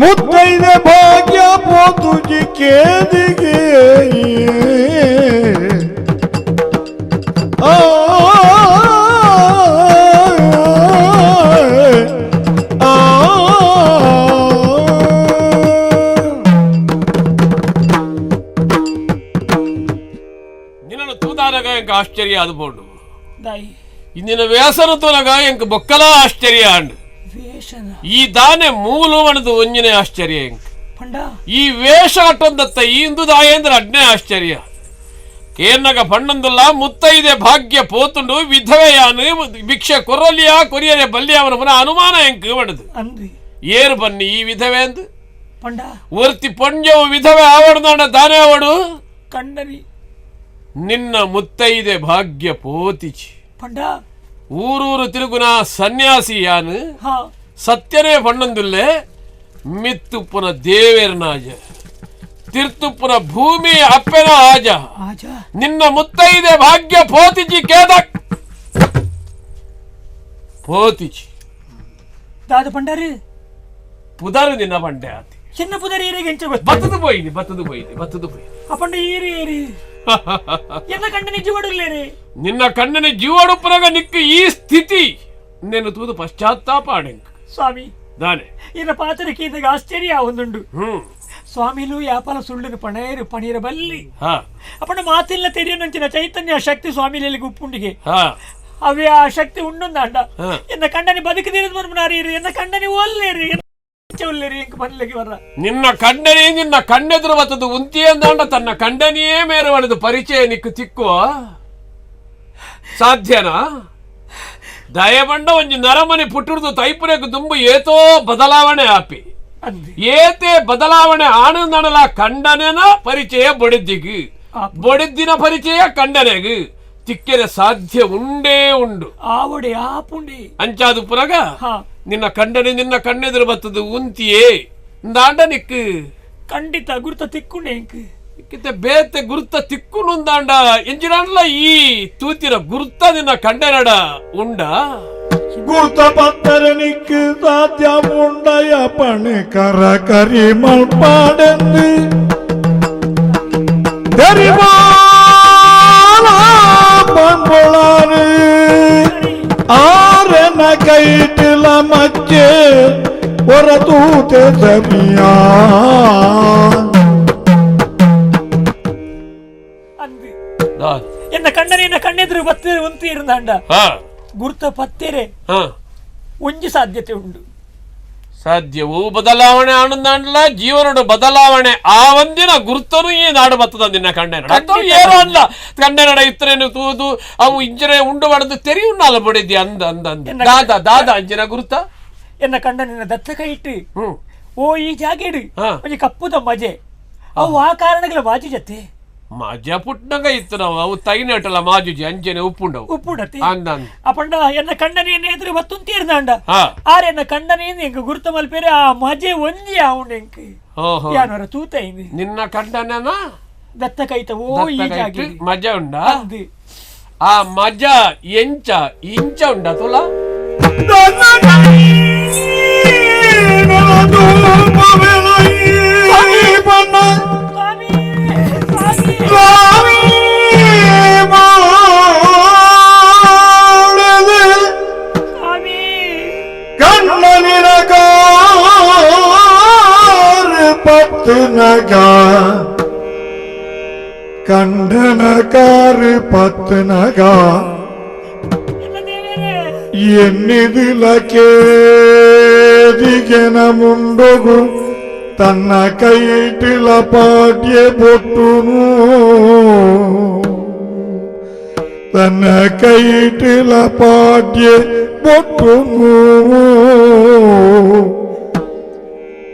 ಮುತ್ತೈದೆ ಭಾಗ್ಯ ಪೋತುಜಿ ಕೇದಿಗೆ ನಿನ್ನನ್ನು ತೂದಾನಗ ಎಂಕ ಆಶ್ಚರ್ಯ ಆದ್ಬೋಡು ದಾಯಿ ಇಂದಿನ ವ್ಯಾಸನ ತೋನಗ ಎಂಕ ಬೊಕ್ಕಲ ಆಶ್ಚರ್ಯ ಅಂಡ್ ವೇಷನ ಈ ದಾನೆ ಮೂಲು ವಣದು ಒಂಜನೆ ಆಶ್ಚರ್ಯ ಎಂಕ ಪಂಡ ಈ ವೇಷ ಅಟ್ಟೊಂದತ್ತ ಈ ಇಂದು ದಾಯೇಂದ್ರ ಅಡ್ನೆ ಆಶ್ಚರ್ಯ ಕೇರ್ನಗ ಪಣ್ಣಂದುಲ್ಲ ಮುತ್ತೈದೆ ಭಾಗ್ಯ ಪೋತುಂಡು ವಿಧವೆಯಾನು ಭಿಕ್ಷೆ ಕೊರಲಿಯ ಕೊರಿಯರೆ ಬಲ್ಯಾವನ ಪುನಃ ಅನುಮಾನ ಎಂಕ ವಣದು ಅಂದ್ರಿ ಏರು ಬನ್ನಿ ಈ ವಿಧವೆ ಅಂದು ಪಂಡ ಒರ್ತಿ ಪೊಂಜವು ವಿಧವೆ ಆವಡ್ದಾಂಡ ದಾನೆ ಆವಡು ಕಂಡರಿ ನಿನ್ನ ಮುತ್ತೈದೆ ಭಾಗ್ಯ ಪೋತಿಚಿ ಪಂಡ ಊರೂರು ತಿರುಗುನ ಸನ್ಯಾಸಿ ಯಾನು ಹಾ ಸತ್ಯನೇ ಪಣ್ಣಂದುಲ್ಲೆ ಮಿತ್ತುಪ್ಪನ ದೇವೇರನಾಜ ತಿರ್ತುಪ್ಪನ ಭೂಮಿ ಅಪ್ಪೆನ ಆಜ ಆಜ ನಿನ್ನ ಮುತ್ತೈದೆ ಭಾಗ್ಯ ಪೋತಿಚಿ ಕೇದ ಪೋತಿಚಿ ದಾದ ಪಂಡಾರಿ ಪುದರು ನಿನ್ನ ಬಂಡೆ ಆತಿ ಚಿನ್ನ ಪುದರಿ ಏರಿಗೆ ಹೆಂಚ ಬತ್ತದು ಪೋಯಿನಿ ಆ ಪಂಡ ಏರಿ ಏರಿ ಎನ್ನ ಕಂಡ ನಿಜ ಬಡಲೇರಿ ನಿನ್ನ ಕಣ್ಣನ ಜೀವಡುಪ್ಪನಾಗ ನಿಕ್ಕ ಈ ಸ್ಥಿತಿ ನೆನು ತೂದು ಪಶ್ಚಾತ್ತಾಪ ಆಡೆಂಕ ಸ್ವಾಮಿ ದಾನೆ ఈయన పాత్రకి ఇది ఆశ్చర్య ఉందుండు స్వామిలు యాపల సుళ్ళుని పనేరు పనీర బల్లి అప్పుడు మాతిల్ల తెలియనుంచిన చైతన్య శక్తి స్వామిలేలికి ఉప్పుండిಗೆ అవి ఆ శక్తి ఉండుందంట ఎన్న కండని బతికి తీరదు మనుమనారు ఎన్న కండని ఓల్లేరు ನಿನ್ನ ಕಂಡನಿ ನಿನ್ನ ಕಣ್ಣೆದುರು ಬತ್ತದು ಉಂತಿ ಅಂದಾಂಡ ತನ್ನ ಕಂಡನಿಯೇ ಮೇರೆ ಮಾಡಿದು ಪರಿಚಯ ನಿಕ್ಕು ತಿಕ್ಕುವ ಸಾಧ್ಯನಾ ದಯಬಂಡ ಒಂಜಿ ನರಮನಿ ಪುಟ್ಟುರ್ದು ತೈಪುರೆಗ್ ದುಂಬು ಏತೋ ಬದಲಾವಣೆ ಆಪಿ ಏತೆ ಬದಲಾವಣೆ ಆನಂದನಲ ಕಂಡನೆನ ಪರಿಚಯ ಬೊಡಿದ್ದಿಗು ಬೊಡಿದ್ದಿನ ಪರಿಚಯ ಕಂಡನೆಗು ತಿಕ್ಕೆರೆ ಸಾಧ್ಯ ಉಂಡೇ ಉಂಡು ಆವಡೆ ಆಪುಂಡಿ ಅಂಚಾದು ಪುರಗ ನಿನ್ನ ಕಂಡನೆ ನಿನ್ನ ಕಣ್ಣೆದುರು ಬತ್ತದು ಉಂತಿಯೇ ದಾಂಡ ನಿಕ್ಕು ಖಂಡಿತ ಗುರುತ ತಿಕ್ಕುಂಡೆ ಇಕ್ಕಿತೆ ಬೇತೆ ಗುರುತ ತಿಕ್ಕುನುಂದಾಂಡ ಎಂಜಿನಾಂಡ್ಲ ಈ ತೂತಿರ ಗುರುತ ನಿನ್ನ ಕಂಡನಡ ಉಂಡ ಗುರುತ ಪತ್ತರ ನಿಕ್ಕು ಸಾಧ್ಯ ಉಂಡಯ ಪಣೆ ಕರ ಕರಿ ಮಲ್ಪಾಡೆಂದು பண்பொழாறு ஆரென கைட்டில மச்சே ஒரு தூத்த சமியா என்ன கண்ணனை கண்ணெದುರು ಬತ್ತೆ ಉಂತಿ ಇರಂದಾಂಡ ಗುರುತ ಪತ್ತೆರೆ ಒಂಜಿ ಸಾಧ್ಯತೆ ಉಂಡು ಸಾಧ್ಯವು ಬದಲಾವಣೆ ಆನಂದಾಂಡ್ಲ ಜೀವನದ ಬದಲಾವಣೆ ಆ ಒಂದಿನ ಗುರುತನು ಈ ನಾಡು ಬತ್ತದ ನಿನ್ನ ಕಂಡೆನಡ ಏನೋ ಅಲ್ಲ ಕಂಡೆನಡ ಇತ್ತರೇನು ತೂದು ಅವು ಇಂಜನೆ ಉಂಡು ಮಾಡದು ತೆರಿ ಉಣ್ಣಲ್ಲ ಬಡಿದ್ದಿ ಅಂದ ಅಂದ ದಾದ ದಾದ ಅಂಜಿನ ಗುರುತ ಎನ್ನ ಕಂಡ ನಿನ್ನ ದತ್ತ ಕೈ ಇಟ್ಟು ಓ ಈ ಜಾಗೇಡು ಒಂಜಿ ಕಪ್ಪುದ ಮಜೆ ಅವು ಆ ಕಾರಣಗಳ ಮಾಜಿ ಜತೆ ಮಜ ಪುಟ್ಟಂಗ ಇತ್ತು ನಾವು ಅವು ತೈನಟಲ್ಲ ಮಾಜುಜಿ ಅಂಜನೆ ಉಪ್ಪುಂಡತಿ ಅಪಂಡ ಎನ್ನ ಕಂಡನಿ ಎದುರು ಬತ್ತುಂತಿ ಇರ್ದಾಂಡ ಆರೆ ಎನ್ನ ಕಂಡನಿ ಎಂಕ ಗುರುತ ಮಲ್ಪೇರೆ ಆ ಮಜೆ ಒಂಜಿ ಆವುಂಡು ಎಂಕ ಯಾನವರ ತೂತ ಇಂದು ನಿನ್ನ ಕಂಡನ ದತ್ತ ಕೈತ ಓ ಈ ಜಾಗ ಮಜ ಉಂಡ ಆ ಮಜ ಎಂಚ ಇಂಚ ಉಂಡ ತುಲ ಕಂಡನಕಾರು ಪತ್ತನಗ ಎನ್ನಿದಿಲ ಕೇದಿಗೆನ ಮುಂಡೊಗು ತನ್ನ ಕೈಟಿಲ ಪಾಟ್ಯ ಬೊಟ್ಟುನು ತನ್ನ ಕೈಟಿಲ ಪಾಟ್ಯ ಬೊಟ್ಟುನು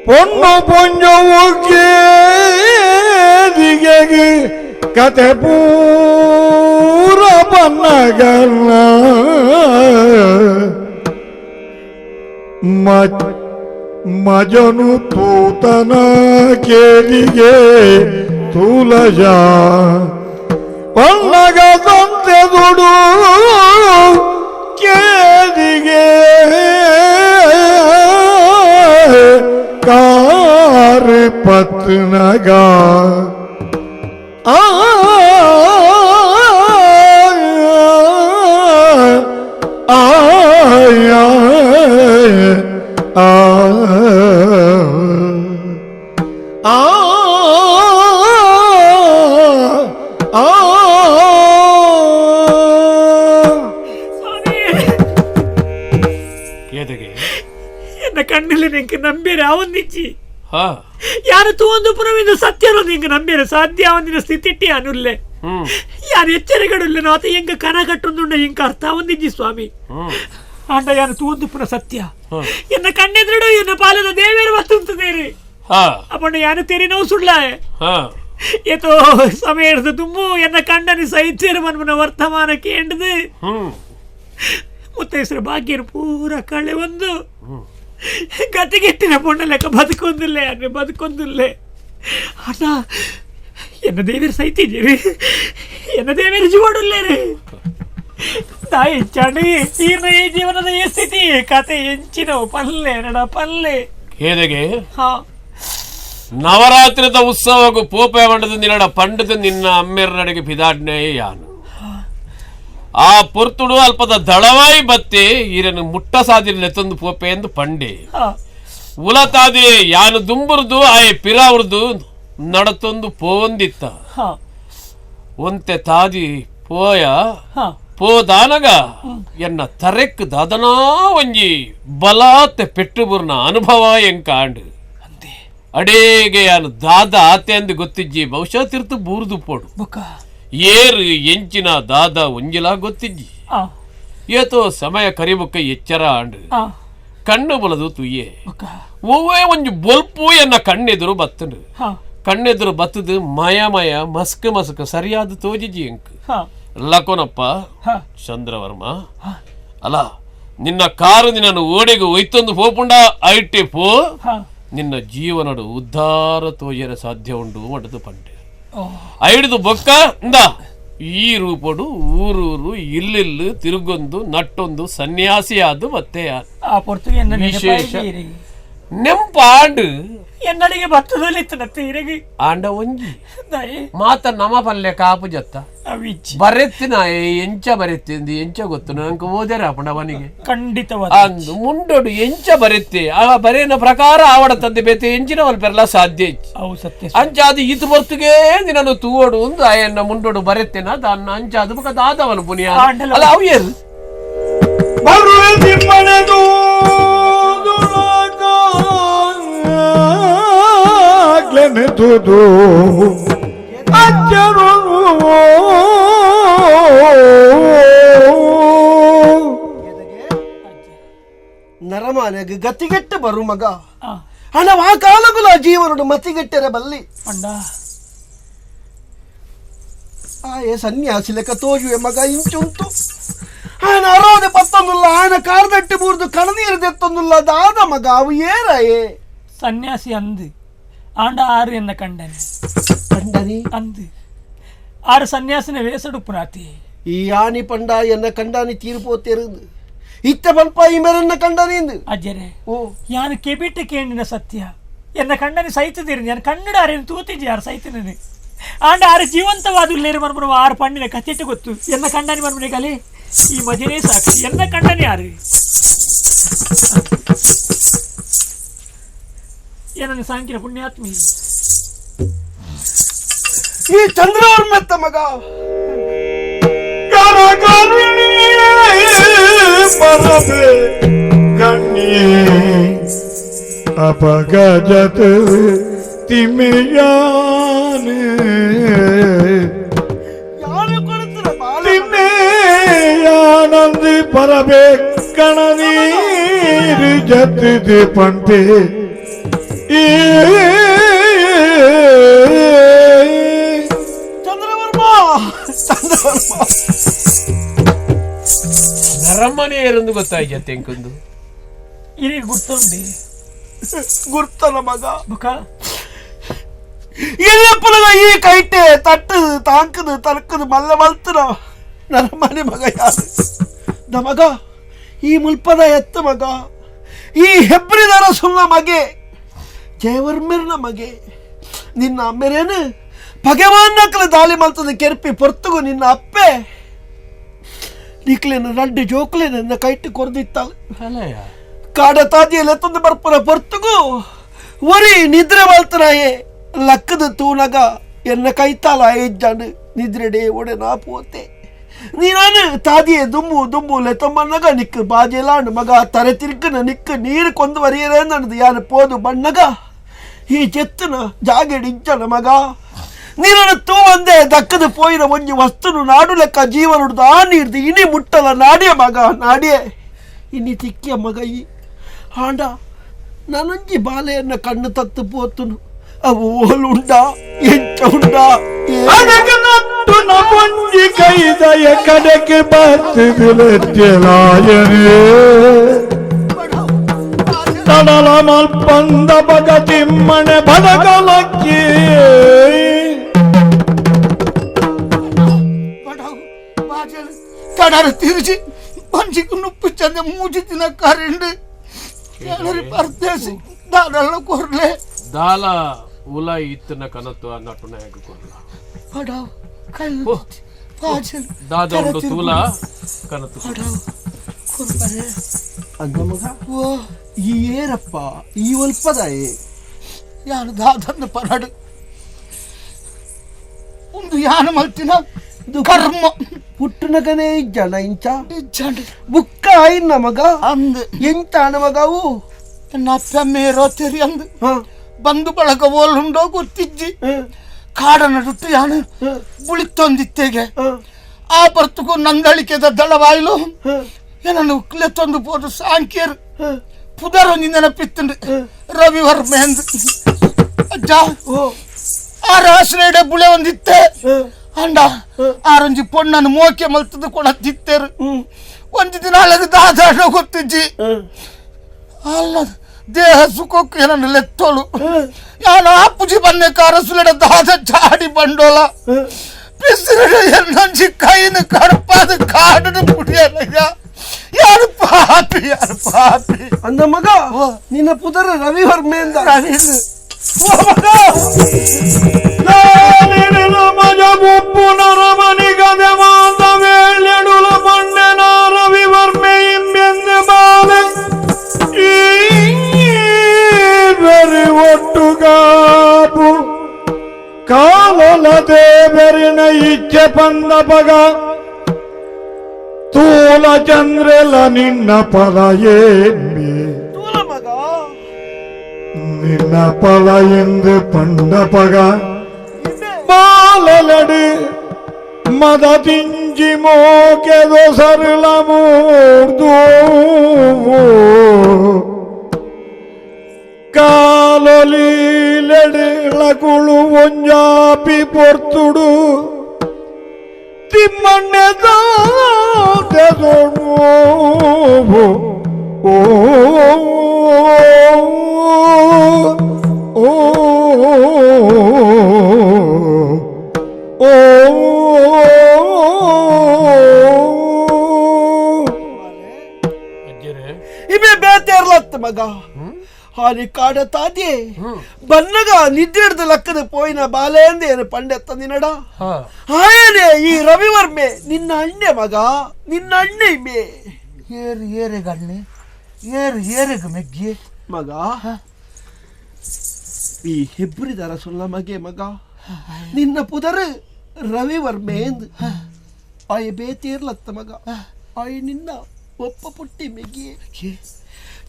ಪೊಣ್ಣು ಪೊಂಜವು ಕೇದಿಗೆಗೆ ಕತೆ ಪೂರ ಬನ್ನಗಲ್ಲ ಮಜನು ತೂತನ ಕೇಳಿಗೆ ತೂಲಜ ಬನ್ನಗ ಸಂತೆ ದುಡು ಕೇಳಿಗೆ कार पत्नगा आ आया आ ಕಣ್ಣಲ್ಲಿ ನಿಂಗೆ ನಂಬೇರೆ ಅವನ್ನಿಚ್ಚಿ ಯಾರು ತೂಂದು ಪುನವಿಂದ ಸತ್ಯನೋ ನಿಂಗೆ ನಂಬೇರೆ ಸಾಧ್ಯ ಅವನಿನ ಸ್ಥಿತಿಟ್ಟಿ ಅನುಲ್ಲೆ ಯಾರು ಎಚ್ಚರಿಗಡುಲ್ಲೆನೋ ಆತ ಹೆಂಗ ಕನ ಕಟ್ಟೊಂದುಂಡ ಹಿಂಗ ಅರ್ಥ ಒಂದಿಜ್ಜಿ ಸ್ವಾಮಿ ಆಂಡ ಯಾರು ತೂಂದು ಪುನ ಸತ್ಯ ಎನ್ನ ಕಣ್ಣೆದ್ರಡು ಎನ್ನ ಪಾಲದ ದೇವೇರು ಬತ್ತುಂತದೇರಿ ಅಪ್ಪಣ್ಣ ಯಾರು ತೆರಿ ನೋವು ಸುಳ್ಳ ಏತೋ ಸಮಯ ಹಿಡಿದು ತುಂಬು ಎನ್ನ ಕಂಡನಿ ಸೈತ್ಯರು ಮನ್ಮನ ವರ್ತಮಾನ ಕೇಂದ್ರದು ಮುತ್ತ ಹೆಸರು ಭಾಗ್ಯರು ಪೂರ ಕಳೆ ಒಂದು ಗತಿಗೆಟ್ಟಿನ ಪೊಣ್ಣ ಲೆಕ್ಕ ಬದುಕೊಂದಿಲ್ಲೇ ಅಂದ್ರೆ ಬದುಕೊಂದಿಲ್ಲೇ ಅಣ್ಣ ಎನ್ನ ದೇವೇರು ಸೈತಿದ್ದೀರಿ ಎನ್ನ ದೇವೇರು ಜೀವಡುಲ್ಲೇರಿ ತಾಯಿ ಚಡಿ ತೀರ್ನ ಈ ಜೀವನದ ಈ ಸ್ಥಿತಿ ಕತೆ ಎಂಚಿನವು ಪಲ್ಲೆ ನಡ ಪಲ್ಲೆ ಹೇಗೆ ನವರಾತ್ರಿದ ಉತ್ಸವಗೂ ಪೋಪೆ ಮಂಡದ ನಿನ್ನಡ ಪಂಡದ ನಿನ್ನ ಅಮ್ಮೆರ ನಡೆಗೆ ಪಿದಾಡ್ನೇ ಯಾನು ಆ ಪೊರ್ತುಡು ಅಲ್ಪದ ದಳವಾಯಿ ಬತ್ತೆ ಈರನ್ನು ಮುಟ್ಟ ಸಾದಿರಲೆ ತಂದು ಪೋಪೆ ಎಂದು ಪಂಡೆ ಉಲತಾದೆ ಯಾನು ದುಂಬುರ್ದು ಆಯೆ ಪಿರಾವ್ರದು ನಡತೊಂದು ಪೋಂದಿತ್ತ ಹಾ ಒಂತೆ ತಾದಿ ಪೋಯ ಹಾ ಪೋದಾನಗ ಎನ್ನ ತರೆಕ್ ದಾದನಾ ಒಂಜಿ ಬಲಾತೆ ಪೆಟ್ಟುಬುರ್ನ ಅನುಭವ ಎಂಕಾಂಡ್ ಅಡೇಗೆ ಯಾನು ದಾದ ಆತೆ ಅಂದು ಗೊತ್ತಿಜ್ಜಿ ಬಹುಶಃ ತಿರ್ತು ಬೂರ್ದು ಪೋಡು ಬುಕ್ಕ ಏರು ಎಂಚಿನ ದಾದ ಒಂಜಿಲ ಗೊತ್ತಿಜ್ಜಿ ಆ ಏತೋ ಸಮಯ ಕರಿಬುಕ್ಕ ಎಚ್ಚರ ಆಂಡ್ ಆ ಕಣ್ಣು ಬಲದು ತುಯ್ಯೆ ಬುಕ್ಕ ಒವ್ವೇ ಒಂಜಿ ಬೊಲ್ಪು ಎನ್ನ ಕಣ್ಣೆದುರು ಬತ್ತಂಡು ಹಾ ಕಣ್ಣೆದುರು ಬತ್ತದು ಮಯ ಮಸ್ಕ ಸರಿಯಾದ ತೋಜಿಜಿ ಎಂಕ್ ಹಾ ಲಕೋನಪ್ಪ ಹಾ ಚಂದ್ರವರ್ಮ ಅಲ್ಲ ನಿನ್ನ ಕಾರು ನಿನ್ನನ್ನು ಓಡಿಗೆ ಒಯ್ತೊಂದು ಪೋಪುಂಡ ಐಟಿ ಪೋ ಹಾ ನಿನ್ನ ಜೀವನಡು ಉದ್ಧಾರ ತೋಜರ ಸಾಧ್ಯ ಉಂಡು ಮಡದು ಪಂಡೆ ಓ ಐಡಿದು ಬೊಕ್ಕ ಇಂದ ಈ ರೂಪಡು ಊರೂರು ಇಲ್ಲಿಲ್ಲು ತಿರುಗೊಂದು ನಟ್ಟೊಂದು ಸನ್ಯಾಸಿಯಾದು ಮತ್ತೆ ಆ ಪೊರ್ತುಗೆ ಎನ್ನ ವಿಶೇಷ. ನೆನಪಾಗಿ ನೆಂಪಾಂಡು ಎನ್ನಡಿಗೆ ಭತ್ತದಲ್ಲಿತ್ತು ತೀರಗಿ ಆಂಡ ಒಂಜಿ ದಯೆ ಮಾತ ನಮ ಪಲ್ಲೆ ಕಾಪು ಜತ್ತ ಅವಿಚ್ಚಿ ಬರೆತ್ತಿನ ಎಂಚ ಬರೆತ್ತಿಂದು ಎಂಚ ಗೊತ್ತು ನಂಗೆ ಓದ್ಯಾರ ಪಂಡವನಿಗೆ ಖಂಡಿತವಾದ ಅಂದು ಮುಂಡೋಡು ಎಂಚ ಬರೆತ್ತೆ ಆ ಬರೆಯನ ಪ್ರಕಾರ ಆವಡ ತಂದೆ ಬೇತೆ ಎಂಚಿನ ಒಲ್ಪೆಲ್ಲ ಸಾಧ್ಯ ಇಚ್ಚಿ ಅವು ಸತ್ಯ ಅಂಚಾದು ಇತು ಬರ್ತುಗೆ ನಿನ್ನನ್ನು ತೂವಡು ಒಂದು ಆಯನ್ನ ಮುಂಡೋಡು ಬರೆತ್ತೇನ ದಾನ್ನ ಅಂಚಾದು ಬಕ ದಾದವನು ಪುನಿಯ ಆಂಡಲ. ಅಲ್ಲ ಅವು ಏರು ಬರುವೆ ತಿಮ್ಮನೆದು ದುದು ಅಜ್ಜರು ನರಮಾನೆಗೆ ಗತಿಗೆಟ್ಟು ಬರು ಮಗ ಆ ಹಣವ ಆ ಕಾಲಗುಲ ಜೀವನಡು ಮತಿಗೆಟ್ಟರೆ ಬಲ್ಲಿ ಪಂಡ ಆಯೆ ಸನ್ಯಾಸಿ ಲೆಕ್ಕ ತೋಜುವೆ ಮಗ ಇಂಚುಂಟು ఆయన అరవది పత్తందుల్లా ఆయన కారదట్టి బూర్దు కణనీరు తెత్తందుల్లా దాద మగ అవి ఏరాయే సన్యాసి అంది ఆండ ఆరు ఎన్న కండని కండని అంది ఆరు సన్యాసిని వేసడు ప్రాతి ఈ ఆని పండ ఎన్న కండాని తీరిపోతేరుంది ఇత్త పల్ప ఈ మెరన్న కండనింది ಅಜ್ಜರೆ ಓ ಯಾನು ಕೆಬಿಟ್ಟು ಕೇಳಿನ ಸತ್ಯ ಎನ್ನ ಕಂಡನಿ ಸೈತದಿರಿ ನಾನು ಕನ್ನಡ ಆರೇನು ತೂತಿದ್ದೆ ಯಾರು ಸೈತನని ಆಂಡ ಆರು ಜೀವಂತವಾದುಲ್ಲೇರು ಮರ್ಮರು ಆರು ಪಣ್ಣಿನ ಕತ್ತಿಟ್ಟು ಗೊತ್ತು ಎನ್ನ ಕಂಡನಿ ಮರ್ಮನೆ ಕಲಿ ಈ ಮಜನೇ ಸಾಕ್ಷಿ ಎನ್ನ ಕಂಡನಿ ಯಾರು ಏನನ್ನು ಸಾಂಕಿನ ಪುಣ್ಯಾತ್ಮಿ ಈ ಚಂದ್ರವರ್ಮೆತ್ತ ಮಗ ಕರಕರುಣಿ ಪರಬೆ ಗಣ್ಯೆ ಅಪಗಜತ್ ತಿಮ್ಮೆಯಾನೆ ಯಾರು ಕೊಡ್ತೀರ ಬಾಲ ತಿಮ್ಮೆಯಾನಂದಿ ಪರಬೆ ಕಣನೀರು ಜತ್ತಿದೆ ಪಂಟೆ ಚಂದ್ರವರ್ಮ ಚಂದ್ರವರ್ಮ ನರಮ್ಮನೆ ಏರೆಂದು ಗೊತ್ತಾಯ್ತು ತೆಂಕುಂದು ಇರಿ ಗುರ್ತುಂಡಿ ಗುರ್ತನ ಮಗ ಬುಕ ಎಲ್ಲಪ್ಪನ ಈ ಕೈಟೆ ತಟ್ಟದು ತಾಂಕದು ತರ್ಕದು ಮಲ್ಲ ಮಲ್ತನ ನನ್ನ ಮನೆ ಮಗ ಯಾರು ದ ಮಗ ಈ ಮುಲ್ಪದ ಎತ್ತ ಮಗ ಈ ಹೆಬ್ರಿದರ ಸುಳ್ಳ ಮಗೆ ಜಯವರ್ಮೆರ್ನ ಮಗೆ ನಿನ್ನ ಅಮ್ಮೆರೇನು ಭಗವಾನ್ನಕ್ಕಲ ದಾಳಿ ಮಲ್ತದ ಕೆರ್ಪಿ ಪೊರ್ತುಗು ನಿನ್ನ ಅಪ್ಪೆ ನಿಕ್ಲೇನ ರಡ್ಡು ಜೋಕ್ಲೆ ನನ್ನ ಕೈಟ್ ಕೊರ್ದಿತ್ತಲ್ಲ ಕಾಡ ತಾದಿಯಲ್ಲಿ ಎತ್ತೊಂದು ಬರ್ಪನ ಪೊರ್ತುಗು ಒರಿ ನಿದ್ರೆ ಮಲ್ತನಾಯೇ ಲಕ್ಕದ ತೂನಗ ಎನ್ನ ಕೈತಾಲ ಎಜ್ಜಾಂಡು ನಿದ್ರೆಡೆ ಒಡೆ ನಾ ಪೋತೆ ನೀನಾನು ತಾದಿಯೇ ದುಮ್ಮು ದುಮ್ಮು ಲೆತ್ತಮ್ಮನ್ನಗ ನಿಕ್ಕು ಬಾಜೆಲಾಂಡು ಮಗ ತರೆ ತಿರ್ಕನ ನಿಕ್ಕು ನೀರು ಕೊಂದು ವರಿಯರೇ ನಡೆದು ಯಾನು ಪೋದು ಬಣ್ಣಗ ಈ ಚೆತ್ತನ ಜಾಗೆಡಿಂಚನ ಮಗ ನೀರನ್ನು ತೂ ಒಂದೇ ದಕ್ಕದು ಪೋಯಿನ ಒಂಜಿ ವಸ್ತುನು ನಾಡು ಲೆಕ್ಕ ಜೀವನ ಹುಡ್ದು ಆ ನೀರ್ದು ಇನಿ ಮುಟ್ಟಲ ನಾಡಿಯ ಮಗ ನಾಡಿಯೇ ಇನಿ ತಿಕ್ಕಿಯ ಮಗ ಈ ಆಂಡ ನಾನೊಂಜಿ ಬಾಲೆಯನ್ನ ಕಣ್ಣು ತತ್ತು ಪೋತುನು ಅವು ಓಲುಂಡ ಎಂಚ ಉಂಡ ಅದಕ್ಕನತ್ತು ನಮೊಂಜಿ ಕೈದಯ ಕಡೆಗೆ ಬತ್ತು ಬಿಲತ್ಯಲಾಯನೇ ತಡಲ ಮಲ್ಪಂದ ಬಗ ತಿಮ್ಮನೆ ಬಡಗಲಕ್ಕಿ కడారు తీర్చి మనిషికి నొప్పి చెంద మూచి తిన కరెండు పర్దేసి దాదాలో కొరలే ದಾಲ ಉಲ ಇತ್ತನ ಕನತ್ತು ಅನ್ನಟ್ಟು ನಾಯಕ ಕೊರ್ಲ పడావు కళ్ళు పాజలు ದಾದ ಉಂಡು ತೂಲ ಕನತ್ತು పడావు కొరపరే ಅಂದ ಮಗ ఓ ಈ ಏರಪ್ಪ ಈ ಒಲ್ಪದಾಯೆ ಯಾನು ದಾದನ್ನು ಪರಡು ಒಂದು ಯಾನ ಮಲ್ತಿನ ಕರ್ಮ ಪುಟ್ಟನಗನೇ ಜನ ಇಂಚ ಇಜ್ಜಂಡು ಬುಕ್ಕ ಆಯ್ನ ಮಗ ಅಂದು ಎಂಚಾನ ಮಗವು ನಪ್ಪ ಮೇರೋ ತೆರಿ ಅಂದು ಹ ಬಂದು ಬಳಗ ಓಲ್ುಂಡೋ ಗೊತ್ತಿಜ್ಜಿ ಕಾಡನ ರುಟ್ಟು ಯಾನು ಬುಳಿತೊಂದಿತ್ತೆಗೆ ಆ ಬರ್ತುಕು ನಂದಳಿಕೆದ ದಳವಾಯ್ಲು ಏನನ್ನು ಉಕ್ಲೆತ್ತೊಂದು ಪೋದು ಸಾಂಕೇರು ಪುದರೊಂದು ನೆನಪಿತ್ತುಂಡು ರವಿವರ್ಮೆ ಅಂದು ಅಜ್ಜ ಆ ರಾಸನೇಡೆ ಬುಳೆ ಒಂದಿತ್ತೆ ಅಂಡ ಆರೊಂಜಿ ಪೊಣ್ಣನ್ನು ಮೋಕೆ ಮಲ್ತದ್ದು ಕೊಡತ್ತಿತ್ತೇರು ಒಂದು ದಿನ ಅಲ್ಲದ ದಾದಾಡ ಗೊತ್ತಿಜ್ಜಿ ಅಲ್ಲ ದೇಹ ಸುಖಕ್ಕೆ ಏನನ್ನು ಲೆತ್ತೋಳು ಯಾನು ಅಪ್ಪುಜಿ ಬನ್ನೆ ಕಾರಸುಲಡ ದಾದ ಚಾಡಿ ಬಂಡೋಲ ಬಿಸಿಲು ಎನ್ನೊಂಜಿ ಕೈನ ಕಡಪಾದ ಕಾಡನ ಪುಡಿಯಲ್ಲ ಯಾರು ಪಾಪಿ ಅಂದ ಮಗ ನಿನ್ನ ಪುದರ ರವಿವರ್ಮೆ ಅಂದ ಮಜ ಮುಪ್ಪು ನರಮನಿಗದೆ ಮಾತ ವೇಳೆಡುಲ ಮಣ್ಣೆನ ರವಿವರ್ಮೆ ಇಂಬೆಂದು ಬಾವೆ ಬೆರಿ ಒಟ್ಟುಗಾಪು ಕಾಲಲದೆ ಬೆರಿನ ಇಚ್ಛೆ ಪಂದ ಪಗ ತೂಲ ಚಂದ್ರೆಲ ನಿನ್ನ ಪದ ಏಮ್ಮೆ ಮಗ ನಿನ್ನ ಪದ ಎಂದು ಪಂಡ ಪಗ ಬಾಲಲಡು ಮದ ತಿಂಜಿ ಮೋಕೆದು ಸರಳ ಮೂರ್ದು ಕಾಲೊಲಿಲೆಡುಳಗುಳು ಒಂಜಾಪಿ ಪೊರ್ತುಡು ತಿಮ್ಮಣ್ಣೆದ ಓ ಓ ಇವೆ ಬೇತೇರ್ಲತ್ತ ಮಗ ಹಾಲಿ ಕಾಡ ತಾದಿ ಬನ್ನಗ ನಿದ್ದೆ ಹಿಡ್ದು ಲಕ್ಕದ ಪೋಯಿನ ಬಾಲೆಂದ ಏನು ಪಂಡೆತ್ತ ನಿನ್ನಡ ಆಯನೆ ಈ ರವಿವರ್ಮೆ ನಿನ್ನ ಅಣ್ಣೆ ಮಗ ನಿನ್ನ ಅಣ್ಣೆ ಇಮ್ಮೆ ಏರು ಏರೆಗಣ್ಣೆ ಏರೆಗ ಮೆಗ್ಗಿ ಮಗ ಈ ಹೆಬ್ರಿದರ ಸೊಲ್ಲ ಮಗೆ ಮಗ ನಿನ್ನ ಪುದರ್ ರವಿವರ್ಮೆ ಎಂದು ಆಯ ಬೇತೇರ್ಲತ್ತ ಮಗ ಆಯ ನಿನ್ನ ಒಪ್ಪ ಪುಟ್ಟಿ ಮೆಗಿ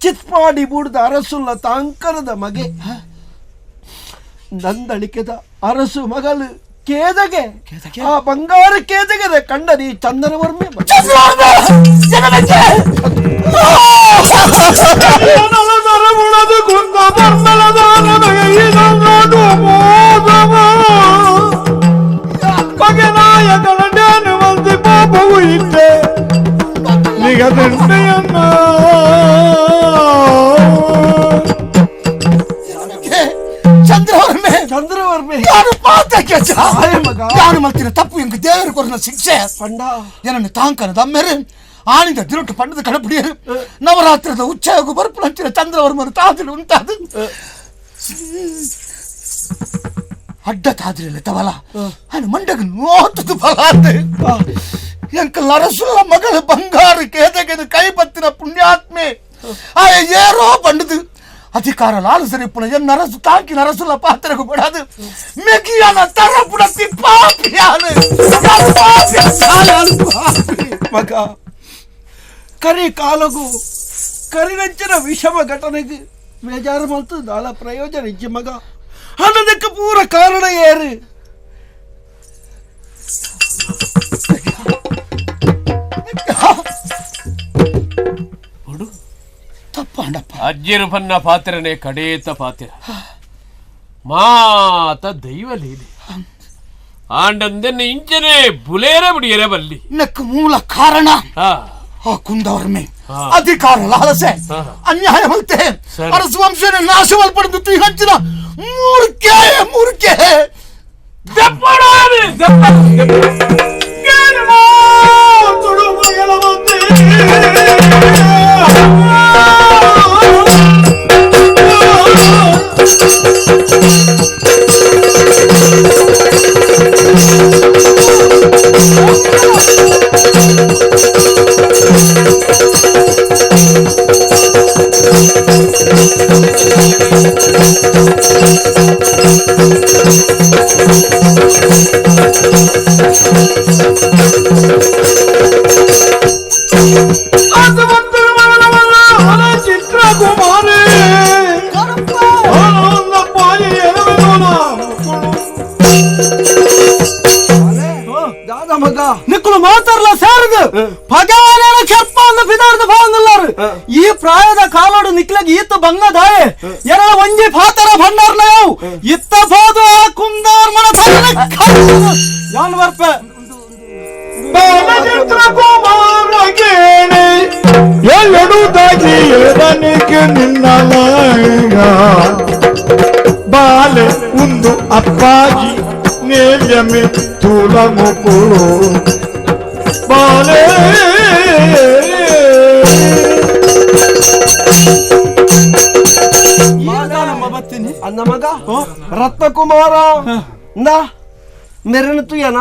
ಚಿತ್ಪಾಡಿ ಬೂಡ್ದ ಅರಸುಲ್ಲ ತಾಂಕರದ ಮಗೆ ನಂದಳಿಕೆದ ಅರಸು ಮಗಳು ಕೇದಗೆ ಆ ಬಂಗಾರ ಕೇದಗೆದ ಕಂಡರಿ ಚಂದನವರ್ಮೆ ಪಾಪವು ಇಟ್ಟೆ ನಿಗದಂಡೆಯನ್ನ ಚಂದ್ರವರ್ಮೆ ಚಂದ್ರವರ್ಮೆ ಯಾರು ಮಲ್ತಿನ ತಪ್ಪು ಎಂಗ ದೇವರು ಕೊರನ ಶಿಕ್ಷೆ ಪಂಡ ಏನನ್ನು ತಾಂಕನದ ಅಮ್ಮೆರೆ ಆನಿಂದ ದಿರೊಟ್ಟು ಪಂಡದ ಕಡಪಡಿಯರು ನವರಾತ್ರದ ಉಚ್ಚಾಯಗೂ ಬರ್ಪುಳಂಚಿನ ಚಂದ್ರವರ್ಮನು ತಾದಿಲು ಉಂಟಾದು ಅಡ್ಡ ತಾದಿರಲ್ಲ ತವಲ ಅವನು ಮಂಡಗ ನೋತದು ಬಲ ಎಂಕಲ್ ಅರಸುಲ್ಲ ಮಗಳ ಬಂಗಾರ ಕೇದಗೆದು ಕೈ ಬತ್ತಿನ ಪುಣ್ಯಾತ್ಮೆ ಆ ಏರೋ ಬಂಡದು ಅಧಿಕಾರ ಲಾಲಸರಿ ಪುಣ ಎನ್ನರಸು ತಾಂಕಿ ನರಸುಲ ಪಾತ್ರಗೂ ಬಿಡದು ಮೆಗಿಯನ ತರ ಪುಡತಿ ಪಾಪಿಯಾನು ಮಗ ಕರಿ ಕಾಲಗು ಕರಿನಂಚಿನ ವಿಷಮ ಘಟನೆಗೆ ಬೇಜಾರು ಮಲ್ತು ದಾಳ ಪ್ರಯೋಜನ ಇಜ್ಜಿ ಮಗ ಅನ್ನದಕ್ಕೆ ಪೂರ ಕಾರಣ ಏರು ತಪ್ಪಂಡಪ್ಪ ಅಜ್ಜಿರು ಪನ್ನ ಪಾತ್ರನೇ ಕಡೇತ ಪಾತ್ರ ಮಾತ ದೈವ ಲೀಲೆ ಆಂಡಂದೆನ್ನ ಇಂಚನೆ ಬುಲೇರ ಬಿಡಿಯರೆ ಬಲ್ಲಿ ನಕ್ಕ ಮೂಲ ಕಾರಣ ಆ ಕುಂದವರ್ಮೆ ಅಧಿಕಾರ ಲಾಲಸೆ ಅನ್ಯಾಯ ಮಲ್ತೆ ಅರಸು ವಂಶನ ನಾಶವಲ್ಪಡೆದು ತೀ ಹಂಚಿನ ಮೂರ್ಖೆ ಚಿತ್ರಕುಮಾರಿ ಮಗ ನಿಕ್ಕಲು ಮಾತಾಡಲ್ಲ ಸೇರಿದು ಭಗವಾನ ಕೆಪ್ಪ ಅಂದ ಬಿದಾರ್ದ ಭಾವನಲ್ಲಾರು ಈ ಪ್ರಾಯದ ಕಾಲೋಡು ನಿಕ್ಲಗೆ ಈತ ಬಂಗದಾಯ ಎರಡ ಒಂಜಿ ಪಾತರ ಭಂಡಾರ ನಾವು ಇತ್ತ ಹೋದು ಆ ಕುಂದಾರ್ ಮನ ಯಾನ್ ಬರ್ಪೆ ಚಿತ್ರಕುಮಾರ ಕೇಳಿ ಎಡುದಾಗಿ ಎದನಿಗೆ ನಿನ್ನ ಬಾಲೆ ಒಂದು ಅಪ್ಪಾಜಿ ನೇಲ್ಯಮೆ ತುಲಮುಕುಳು ಬಾಲೆ ಅನ್ನ ಮಗ ರತ್ನಕುಮಾರ ಮೆರಣಿತು ಏನ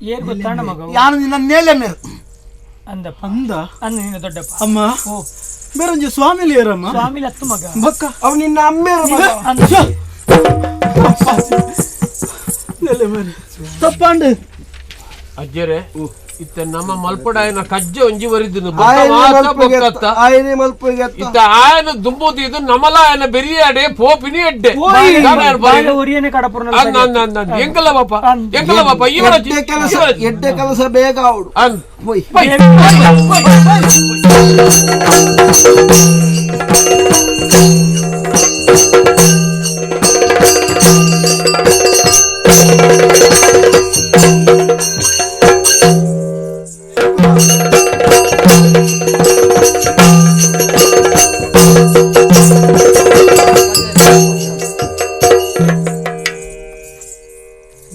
ಏನ್ ಗೊತ್ತಾಣ ಮಗ ಯಾನು ನಿನ್ನ ನೇಲೆ ಮೇರು ಅಂದಪ್ಪ ಅಂದ ಅಂದ ನೀನು ದೊಡ್ಡಪ್ಪ ಅಮ್ಮ ಬೇರೊಂಜಿ ಸ್ವಾಮಿಲಿ ಏರಮ್ಮ ಸ್ವಾಮಿಲಿ ಹತ್ತು ಮಗ ಬಕ್ಕ ಅವ್ ನಿನ್ನ ಅಮ್ಮೇರ ನೆಲೆ ಮೇಲೆ ತಪ್ಪಂಡು ಅಜ್ಜರೆ ಇತ್ತ ನಮ್ಮ ಮಲ್ಪಡಾಯನ ಕಜ್ಜೆ ಒಂಜಿ ವರಿದ್ದು ಆಯನೆ ಮಲ್ಪಗೆ ಇತ್ತ ಆಯನ ದುಂಬುದು ಇದು ನಮಲ ಆಯನ ಬೆರಿಯಾಡೆ ಪೋಪಿನಿ ಎಡ್ಡೆ ಉರಿಯನೆ ಕಡಪುರ ಎಂಕಲ್ಲ ಬಾಪ ಇವರ ಎಡ್ಡೆ ಕೆಲಸ ಬೇಗ ಅವಡು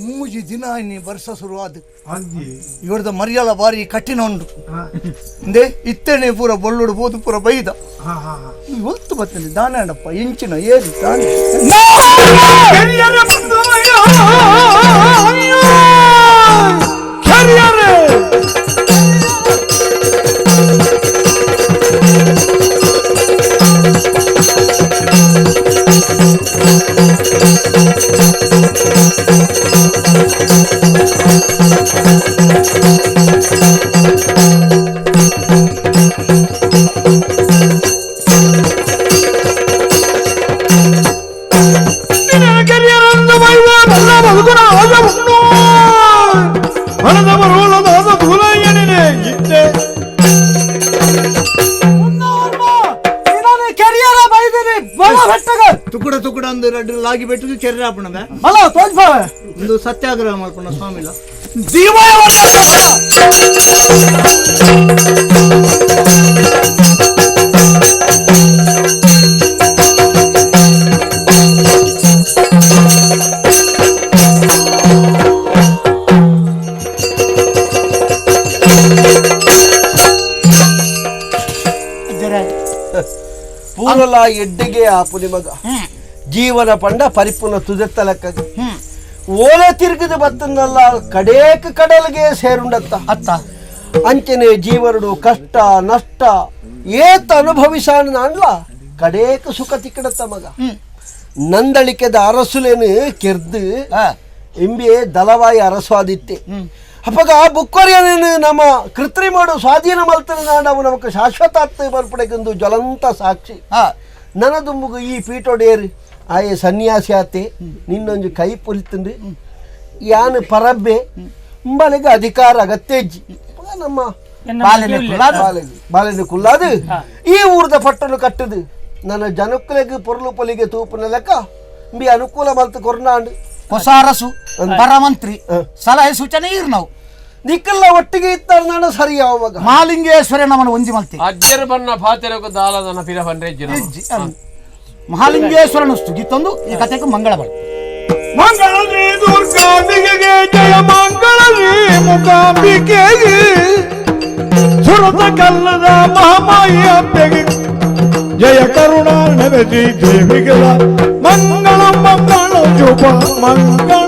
ಮೂಜಿ ದಿನ ಇನ್ನಿ ವರ್ಷ ಶುರುವಾದ ಇವರದ ಮರ್ಯಾಲ ಬಾರಿ ಕಠಿಣ ಉಂಟು ಅಂದೆ ಇತ್ತೇನೆ ಪೂರ ಬೊಳ್ಳುಡು ಬೋದು ಪೂರ ಬೈದ ಹೊತ್ತು ಬರ್ತದೆ ದಾನಪ್ಪ ಇಂಚಿನ ಏರಿ ದಾನ ತುಕುಡ ತುಕುಡ ಒಂದು ಎರಡು ಲಾಗಿ ಬೆಟ್ಟು ಕೆರೆ ಹಾಪಣದ ಬಲ ತೋಲ್ಪಾವೆ ಒಂದು ಸತ್ಯಾಗ್ರಹ ಮಾಡ್ಕೊಂಡ ಸ್ವಾಮಿಲ ಪೂರಲ ಎಡ್ಡೆಗೆ ಆಪುಲಿ ಮಗ ಜೀವನ ಪಂಡ ಪರಿಪೂರ್ಣ ತುದೆತ್ತ ಲೆಕ್ಕಗೆ ಓಲ ತಿರುಗಿದ ಬತ್ತನ್ನಲ್ಲ ಕಡೇಕ ಕಡಲ್ಗೆ ಸೇರುಂಡತ್ತ ಅತ್ತ ಅಂಚನೆ ಜೀವನಡು ಕಷ್ಟ ನಷ್ಟ ಏತ ಅನುಭವಿಸಾಣ ನಾನ್ಲ ಕಡೇಕ ಸುಖ ತಿಕ್ಕಡತ್ತ ಮಗ ನಂದಳಿಕೆದ ಅರಸುಲೇನು ಕೆರ್ದು ಎಂಬೆ ದಲವಾಯಿ ಅರಸ್ವಾದಿತ್ತೆ ಅಪ್ಪಗ ಬುಕ್ಕೊರಿಯನೇನು ನಮ್ಮ ಕೃತ್ರಿಮಡು ಸ್ವಾಧೀನ ಮಲ್ತನ ನಾವು ನಮಕ್ ಶಾಶ್ವತಾತ್ ಮಲ್ಪಡೆಗೊಂದು ಜ್ವಲಂತ ಸಾಕ್ಷಿ ನನದುಂಬುಗು ಈ ಪೀಠೊಡೇರಿ ಆಯೆ ಸನ್ಯಾಸಿ ಆತೆ ನಿನ್ನೊಂದು ಕೈ ಪುಲಿತಂದು ಯಾನು ಪರಬ್ಬೆ ಬಳಿಗೆ ಅಧಿಕಾರ ಅಗತ್ಯಜ್ಜಿ ನಮ್ಮ ಬಾಲೆನ ಕುಲ್ಲಾದು ಈ ಊರ್ದ ಪಟ್ಟಲು ಕಟ್ಟದು ನನ್ನ ಜನಕ್ಕಲೆಗೆ ಪೊರ್ಲು ಪೊಲಿಗೆ ತೂಪನ ಲೆಕ್ಕ ಬಿ ಅನುಕೂಲ ಮಲ್ತು ಕೊರ್ನಾಂಡು ಹೊಸ ಅರಸು ಪರಮಂತ್ರಿ ಸಲಹೆ ಸೂಚನೆ ಇರ್ ನಾವು ದಿಕ್ಕಲ್ಲ ಒಟ್ಟಿಗೆ ಇತ್ತಾರೆ ನಾನು ಸರಿ ಯಾವಾಗ ಮಹಾಲಿಂಗೇಶ್ವರ ನಮ್ಮನ್ನು ಒಂಜಿ ಮಲ್ತಿ ಅಜ್ಜರ ಬಣ್ಣ ಪಾತೆರಕ ದಾಲದನ ಪಿರ ಬಂದ್ರೆ ಮಹಾಲಿಂಗೇಶ್ವರನ ಸ್ತುತಿತಂದು ಈ ಕಥೆಗೆ ಮಂಗಳ ಬಳ ಮಂಗಳಶ್ರೀ ದುರ್ಗಾಂಬಿಕೆಗೆ ಜಯ ಮಂಗಳಶ್ರೀ ಮುಖಾಂಬಿಕೆಗೆ ಸುರತ ಕಲ್ಲದ ಮಹಾಮಾಯಿ ಅಂಬೆಗೆ ಜಯ ಕರುಣಾ ನವಜಿ ದೇವಿಗಳ ಮಂಗಳ ಮಂಗಳ ಶುಭ ಮಂಗಳ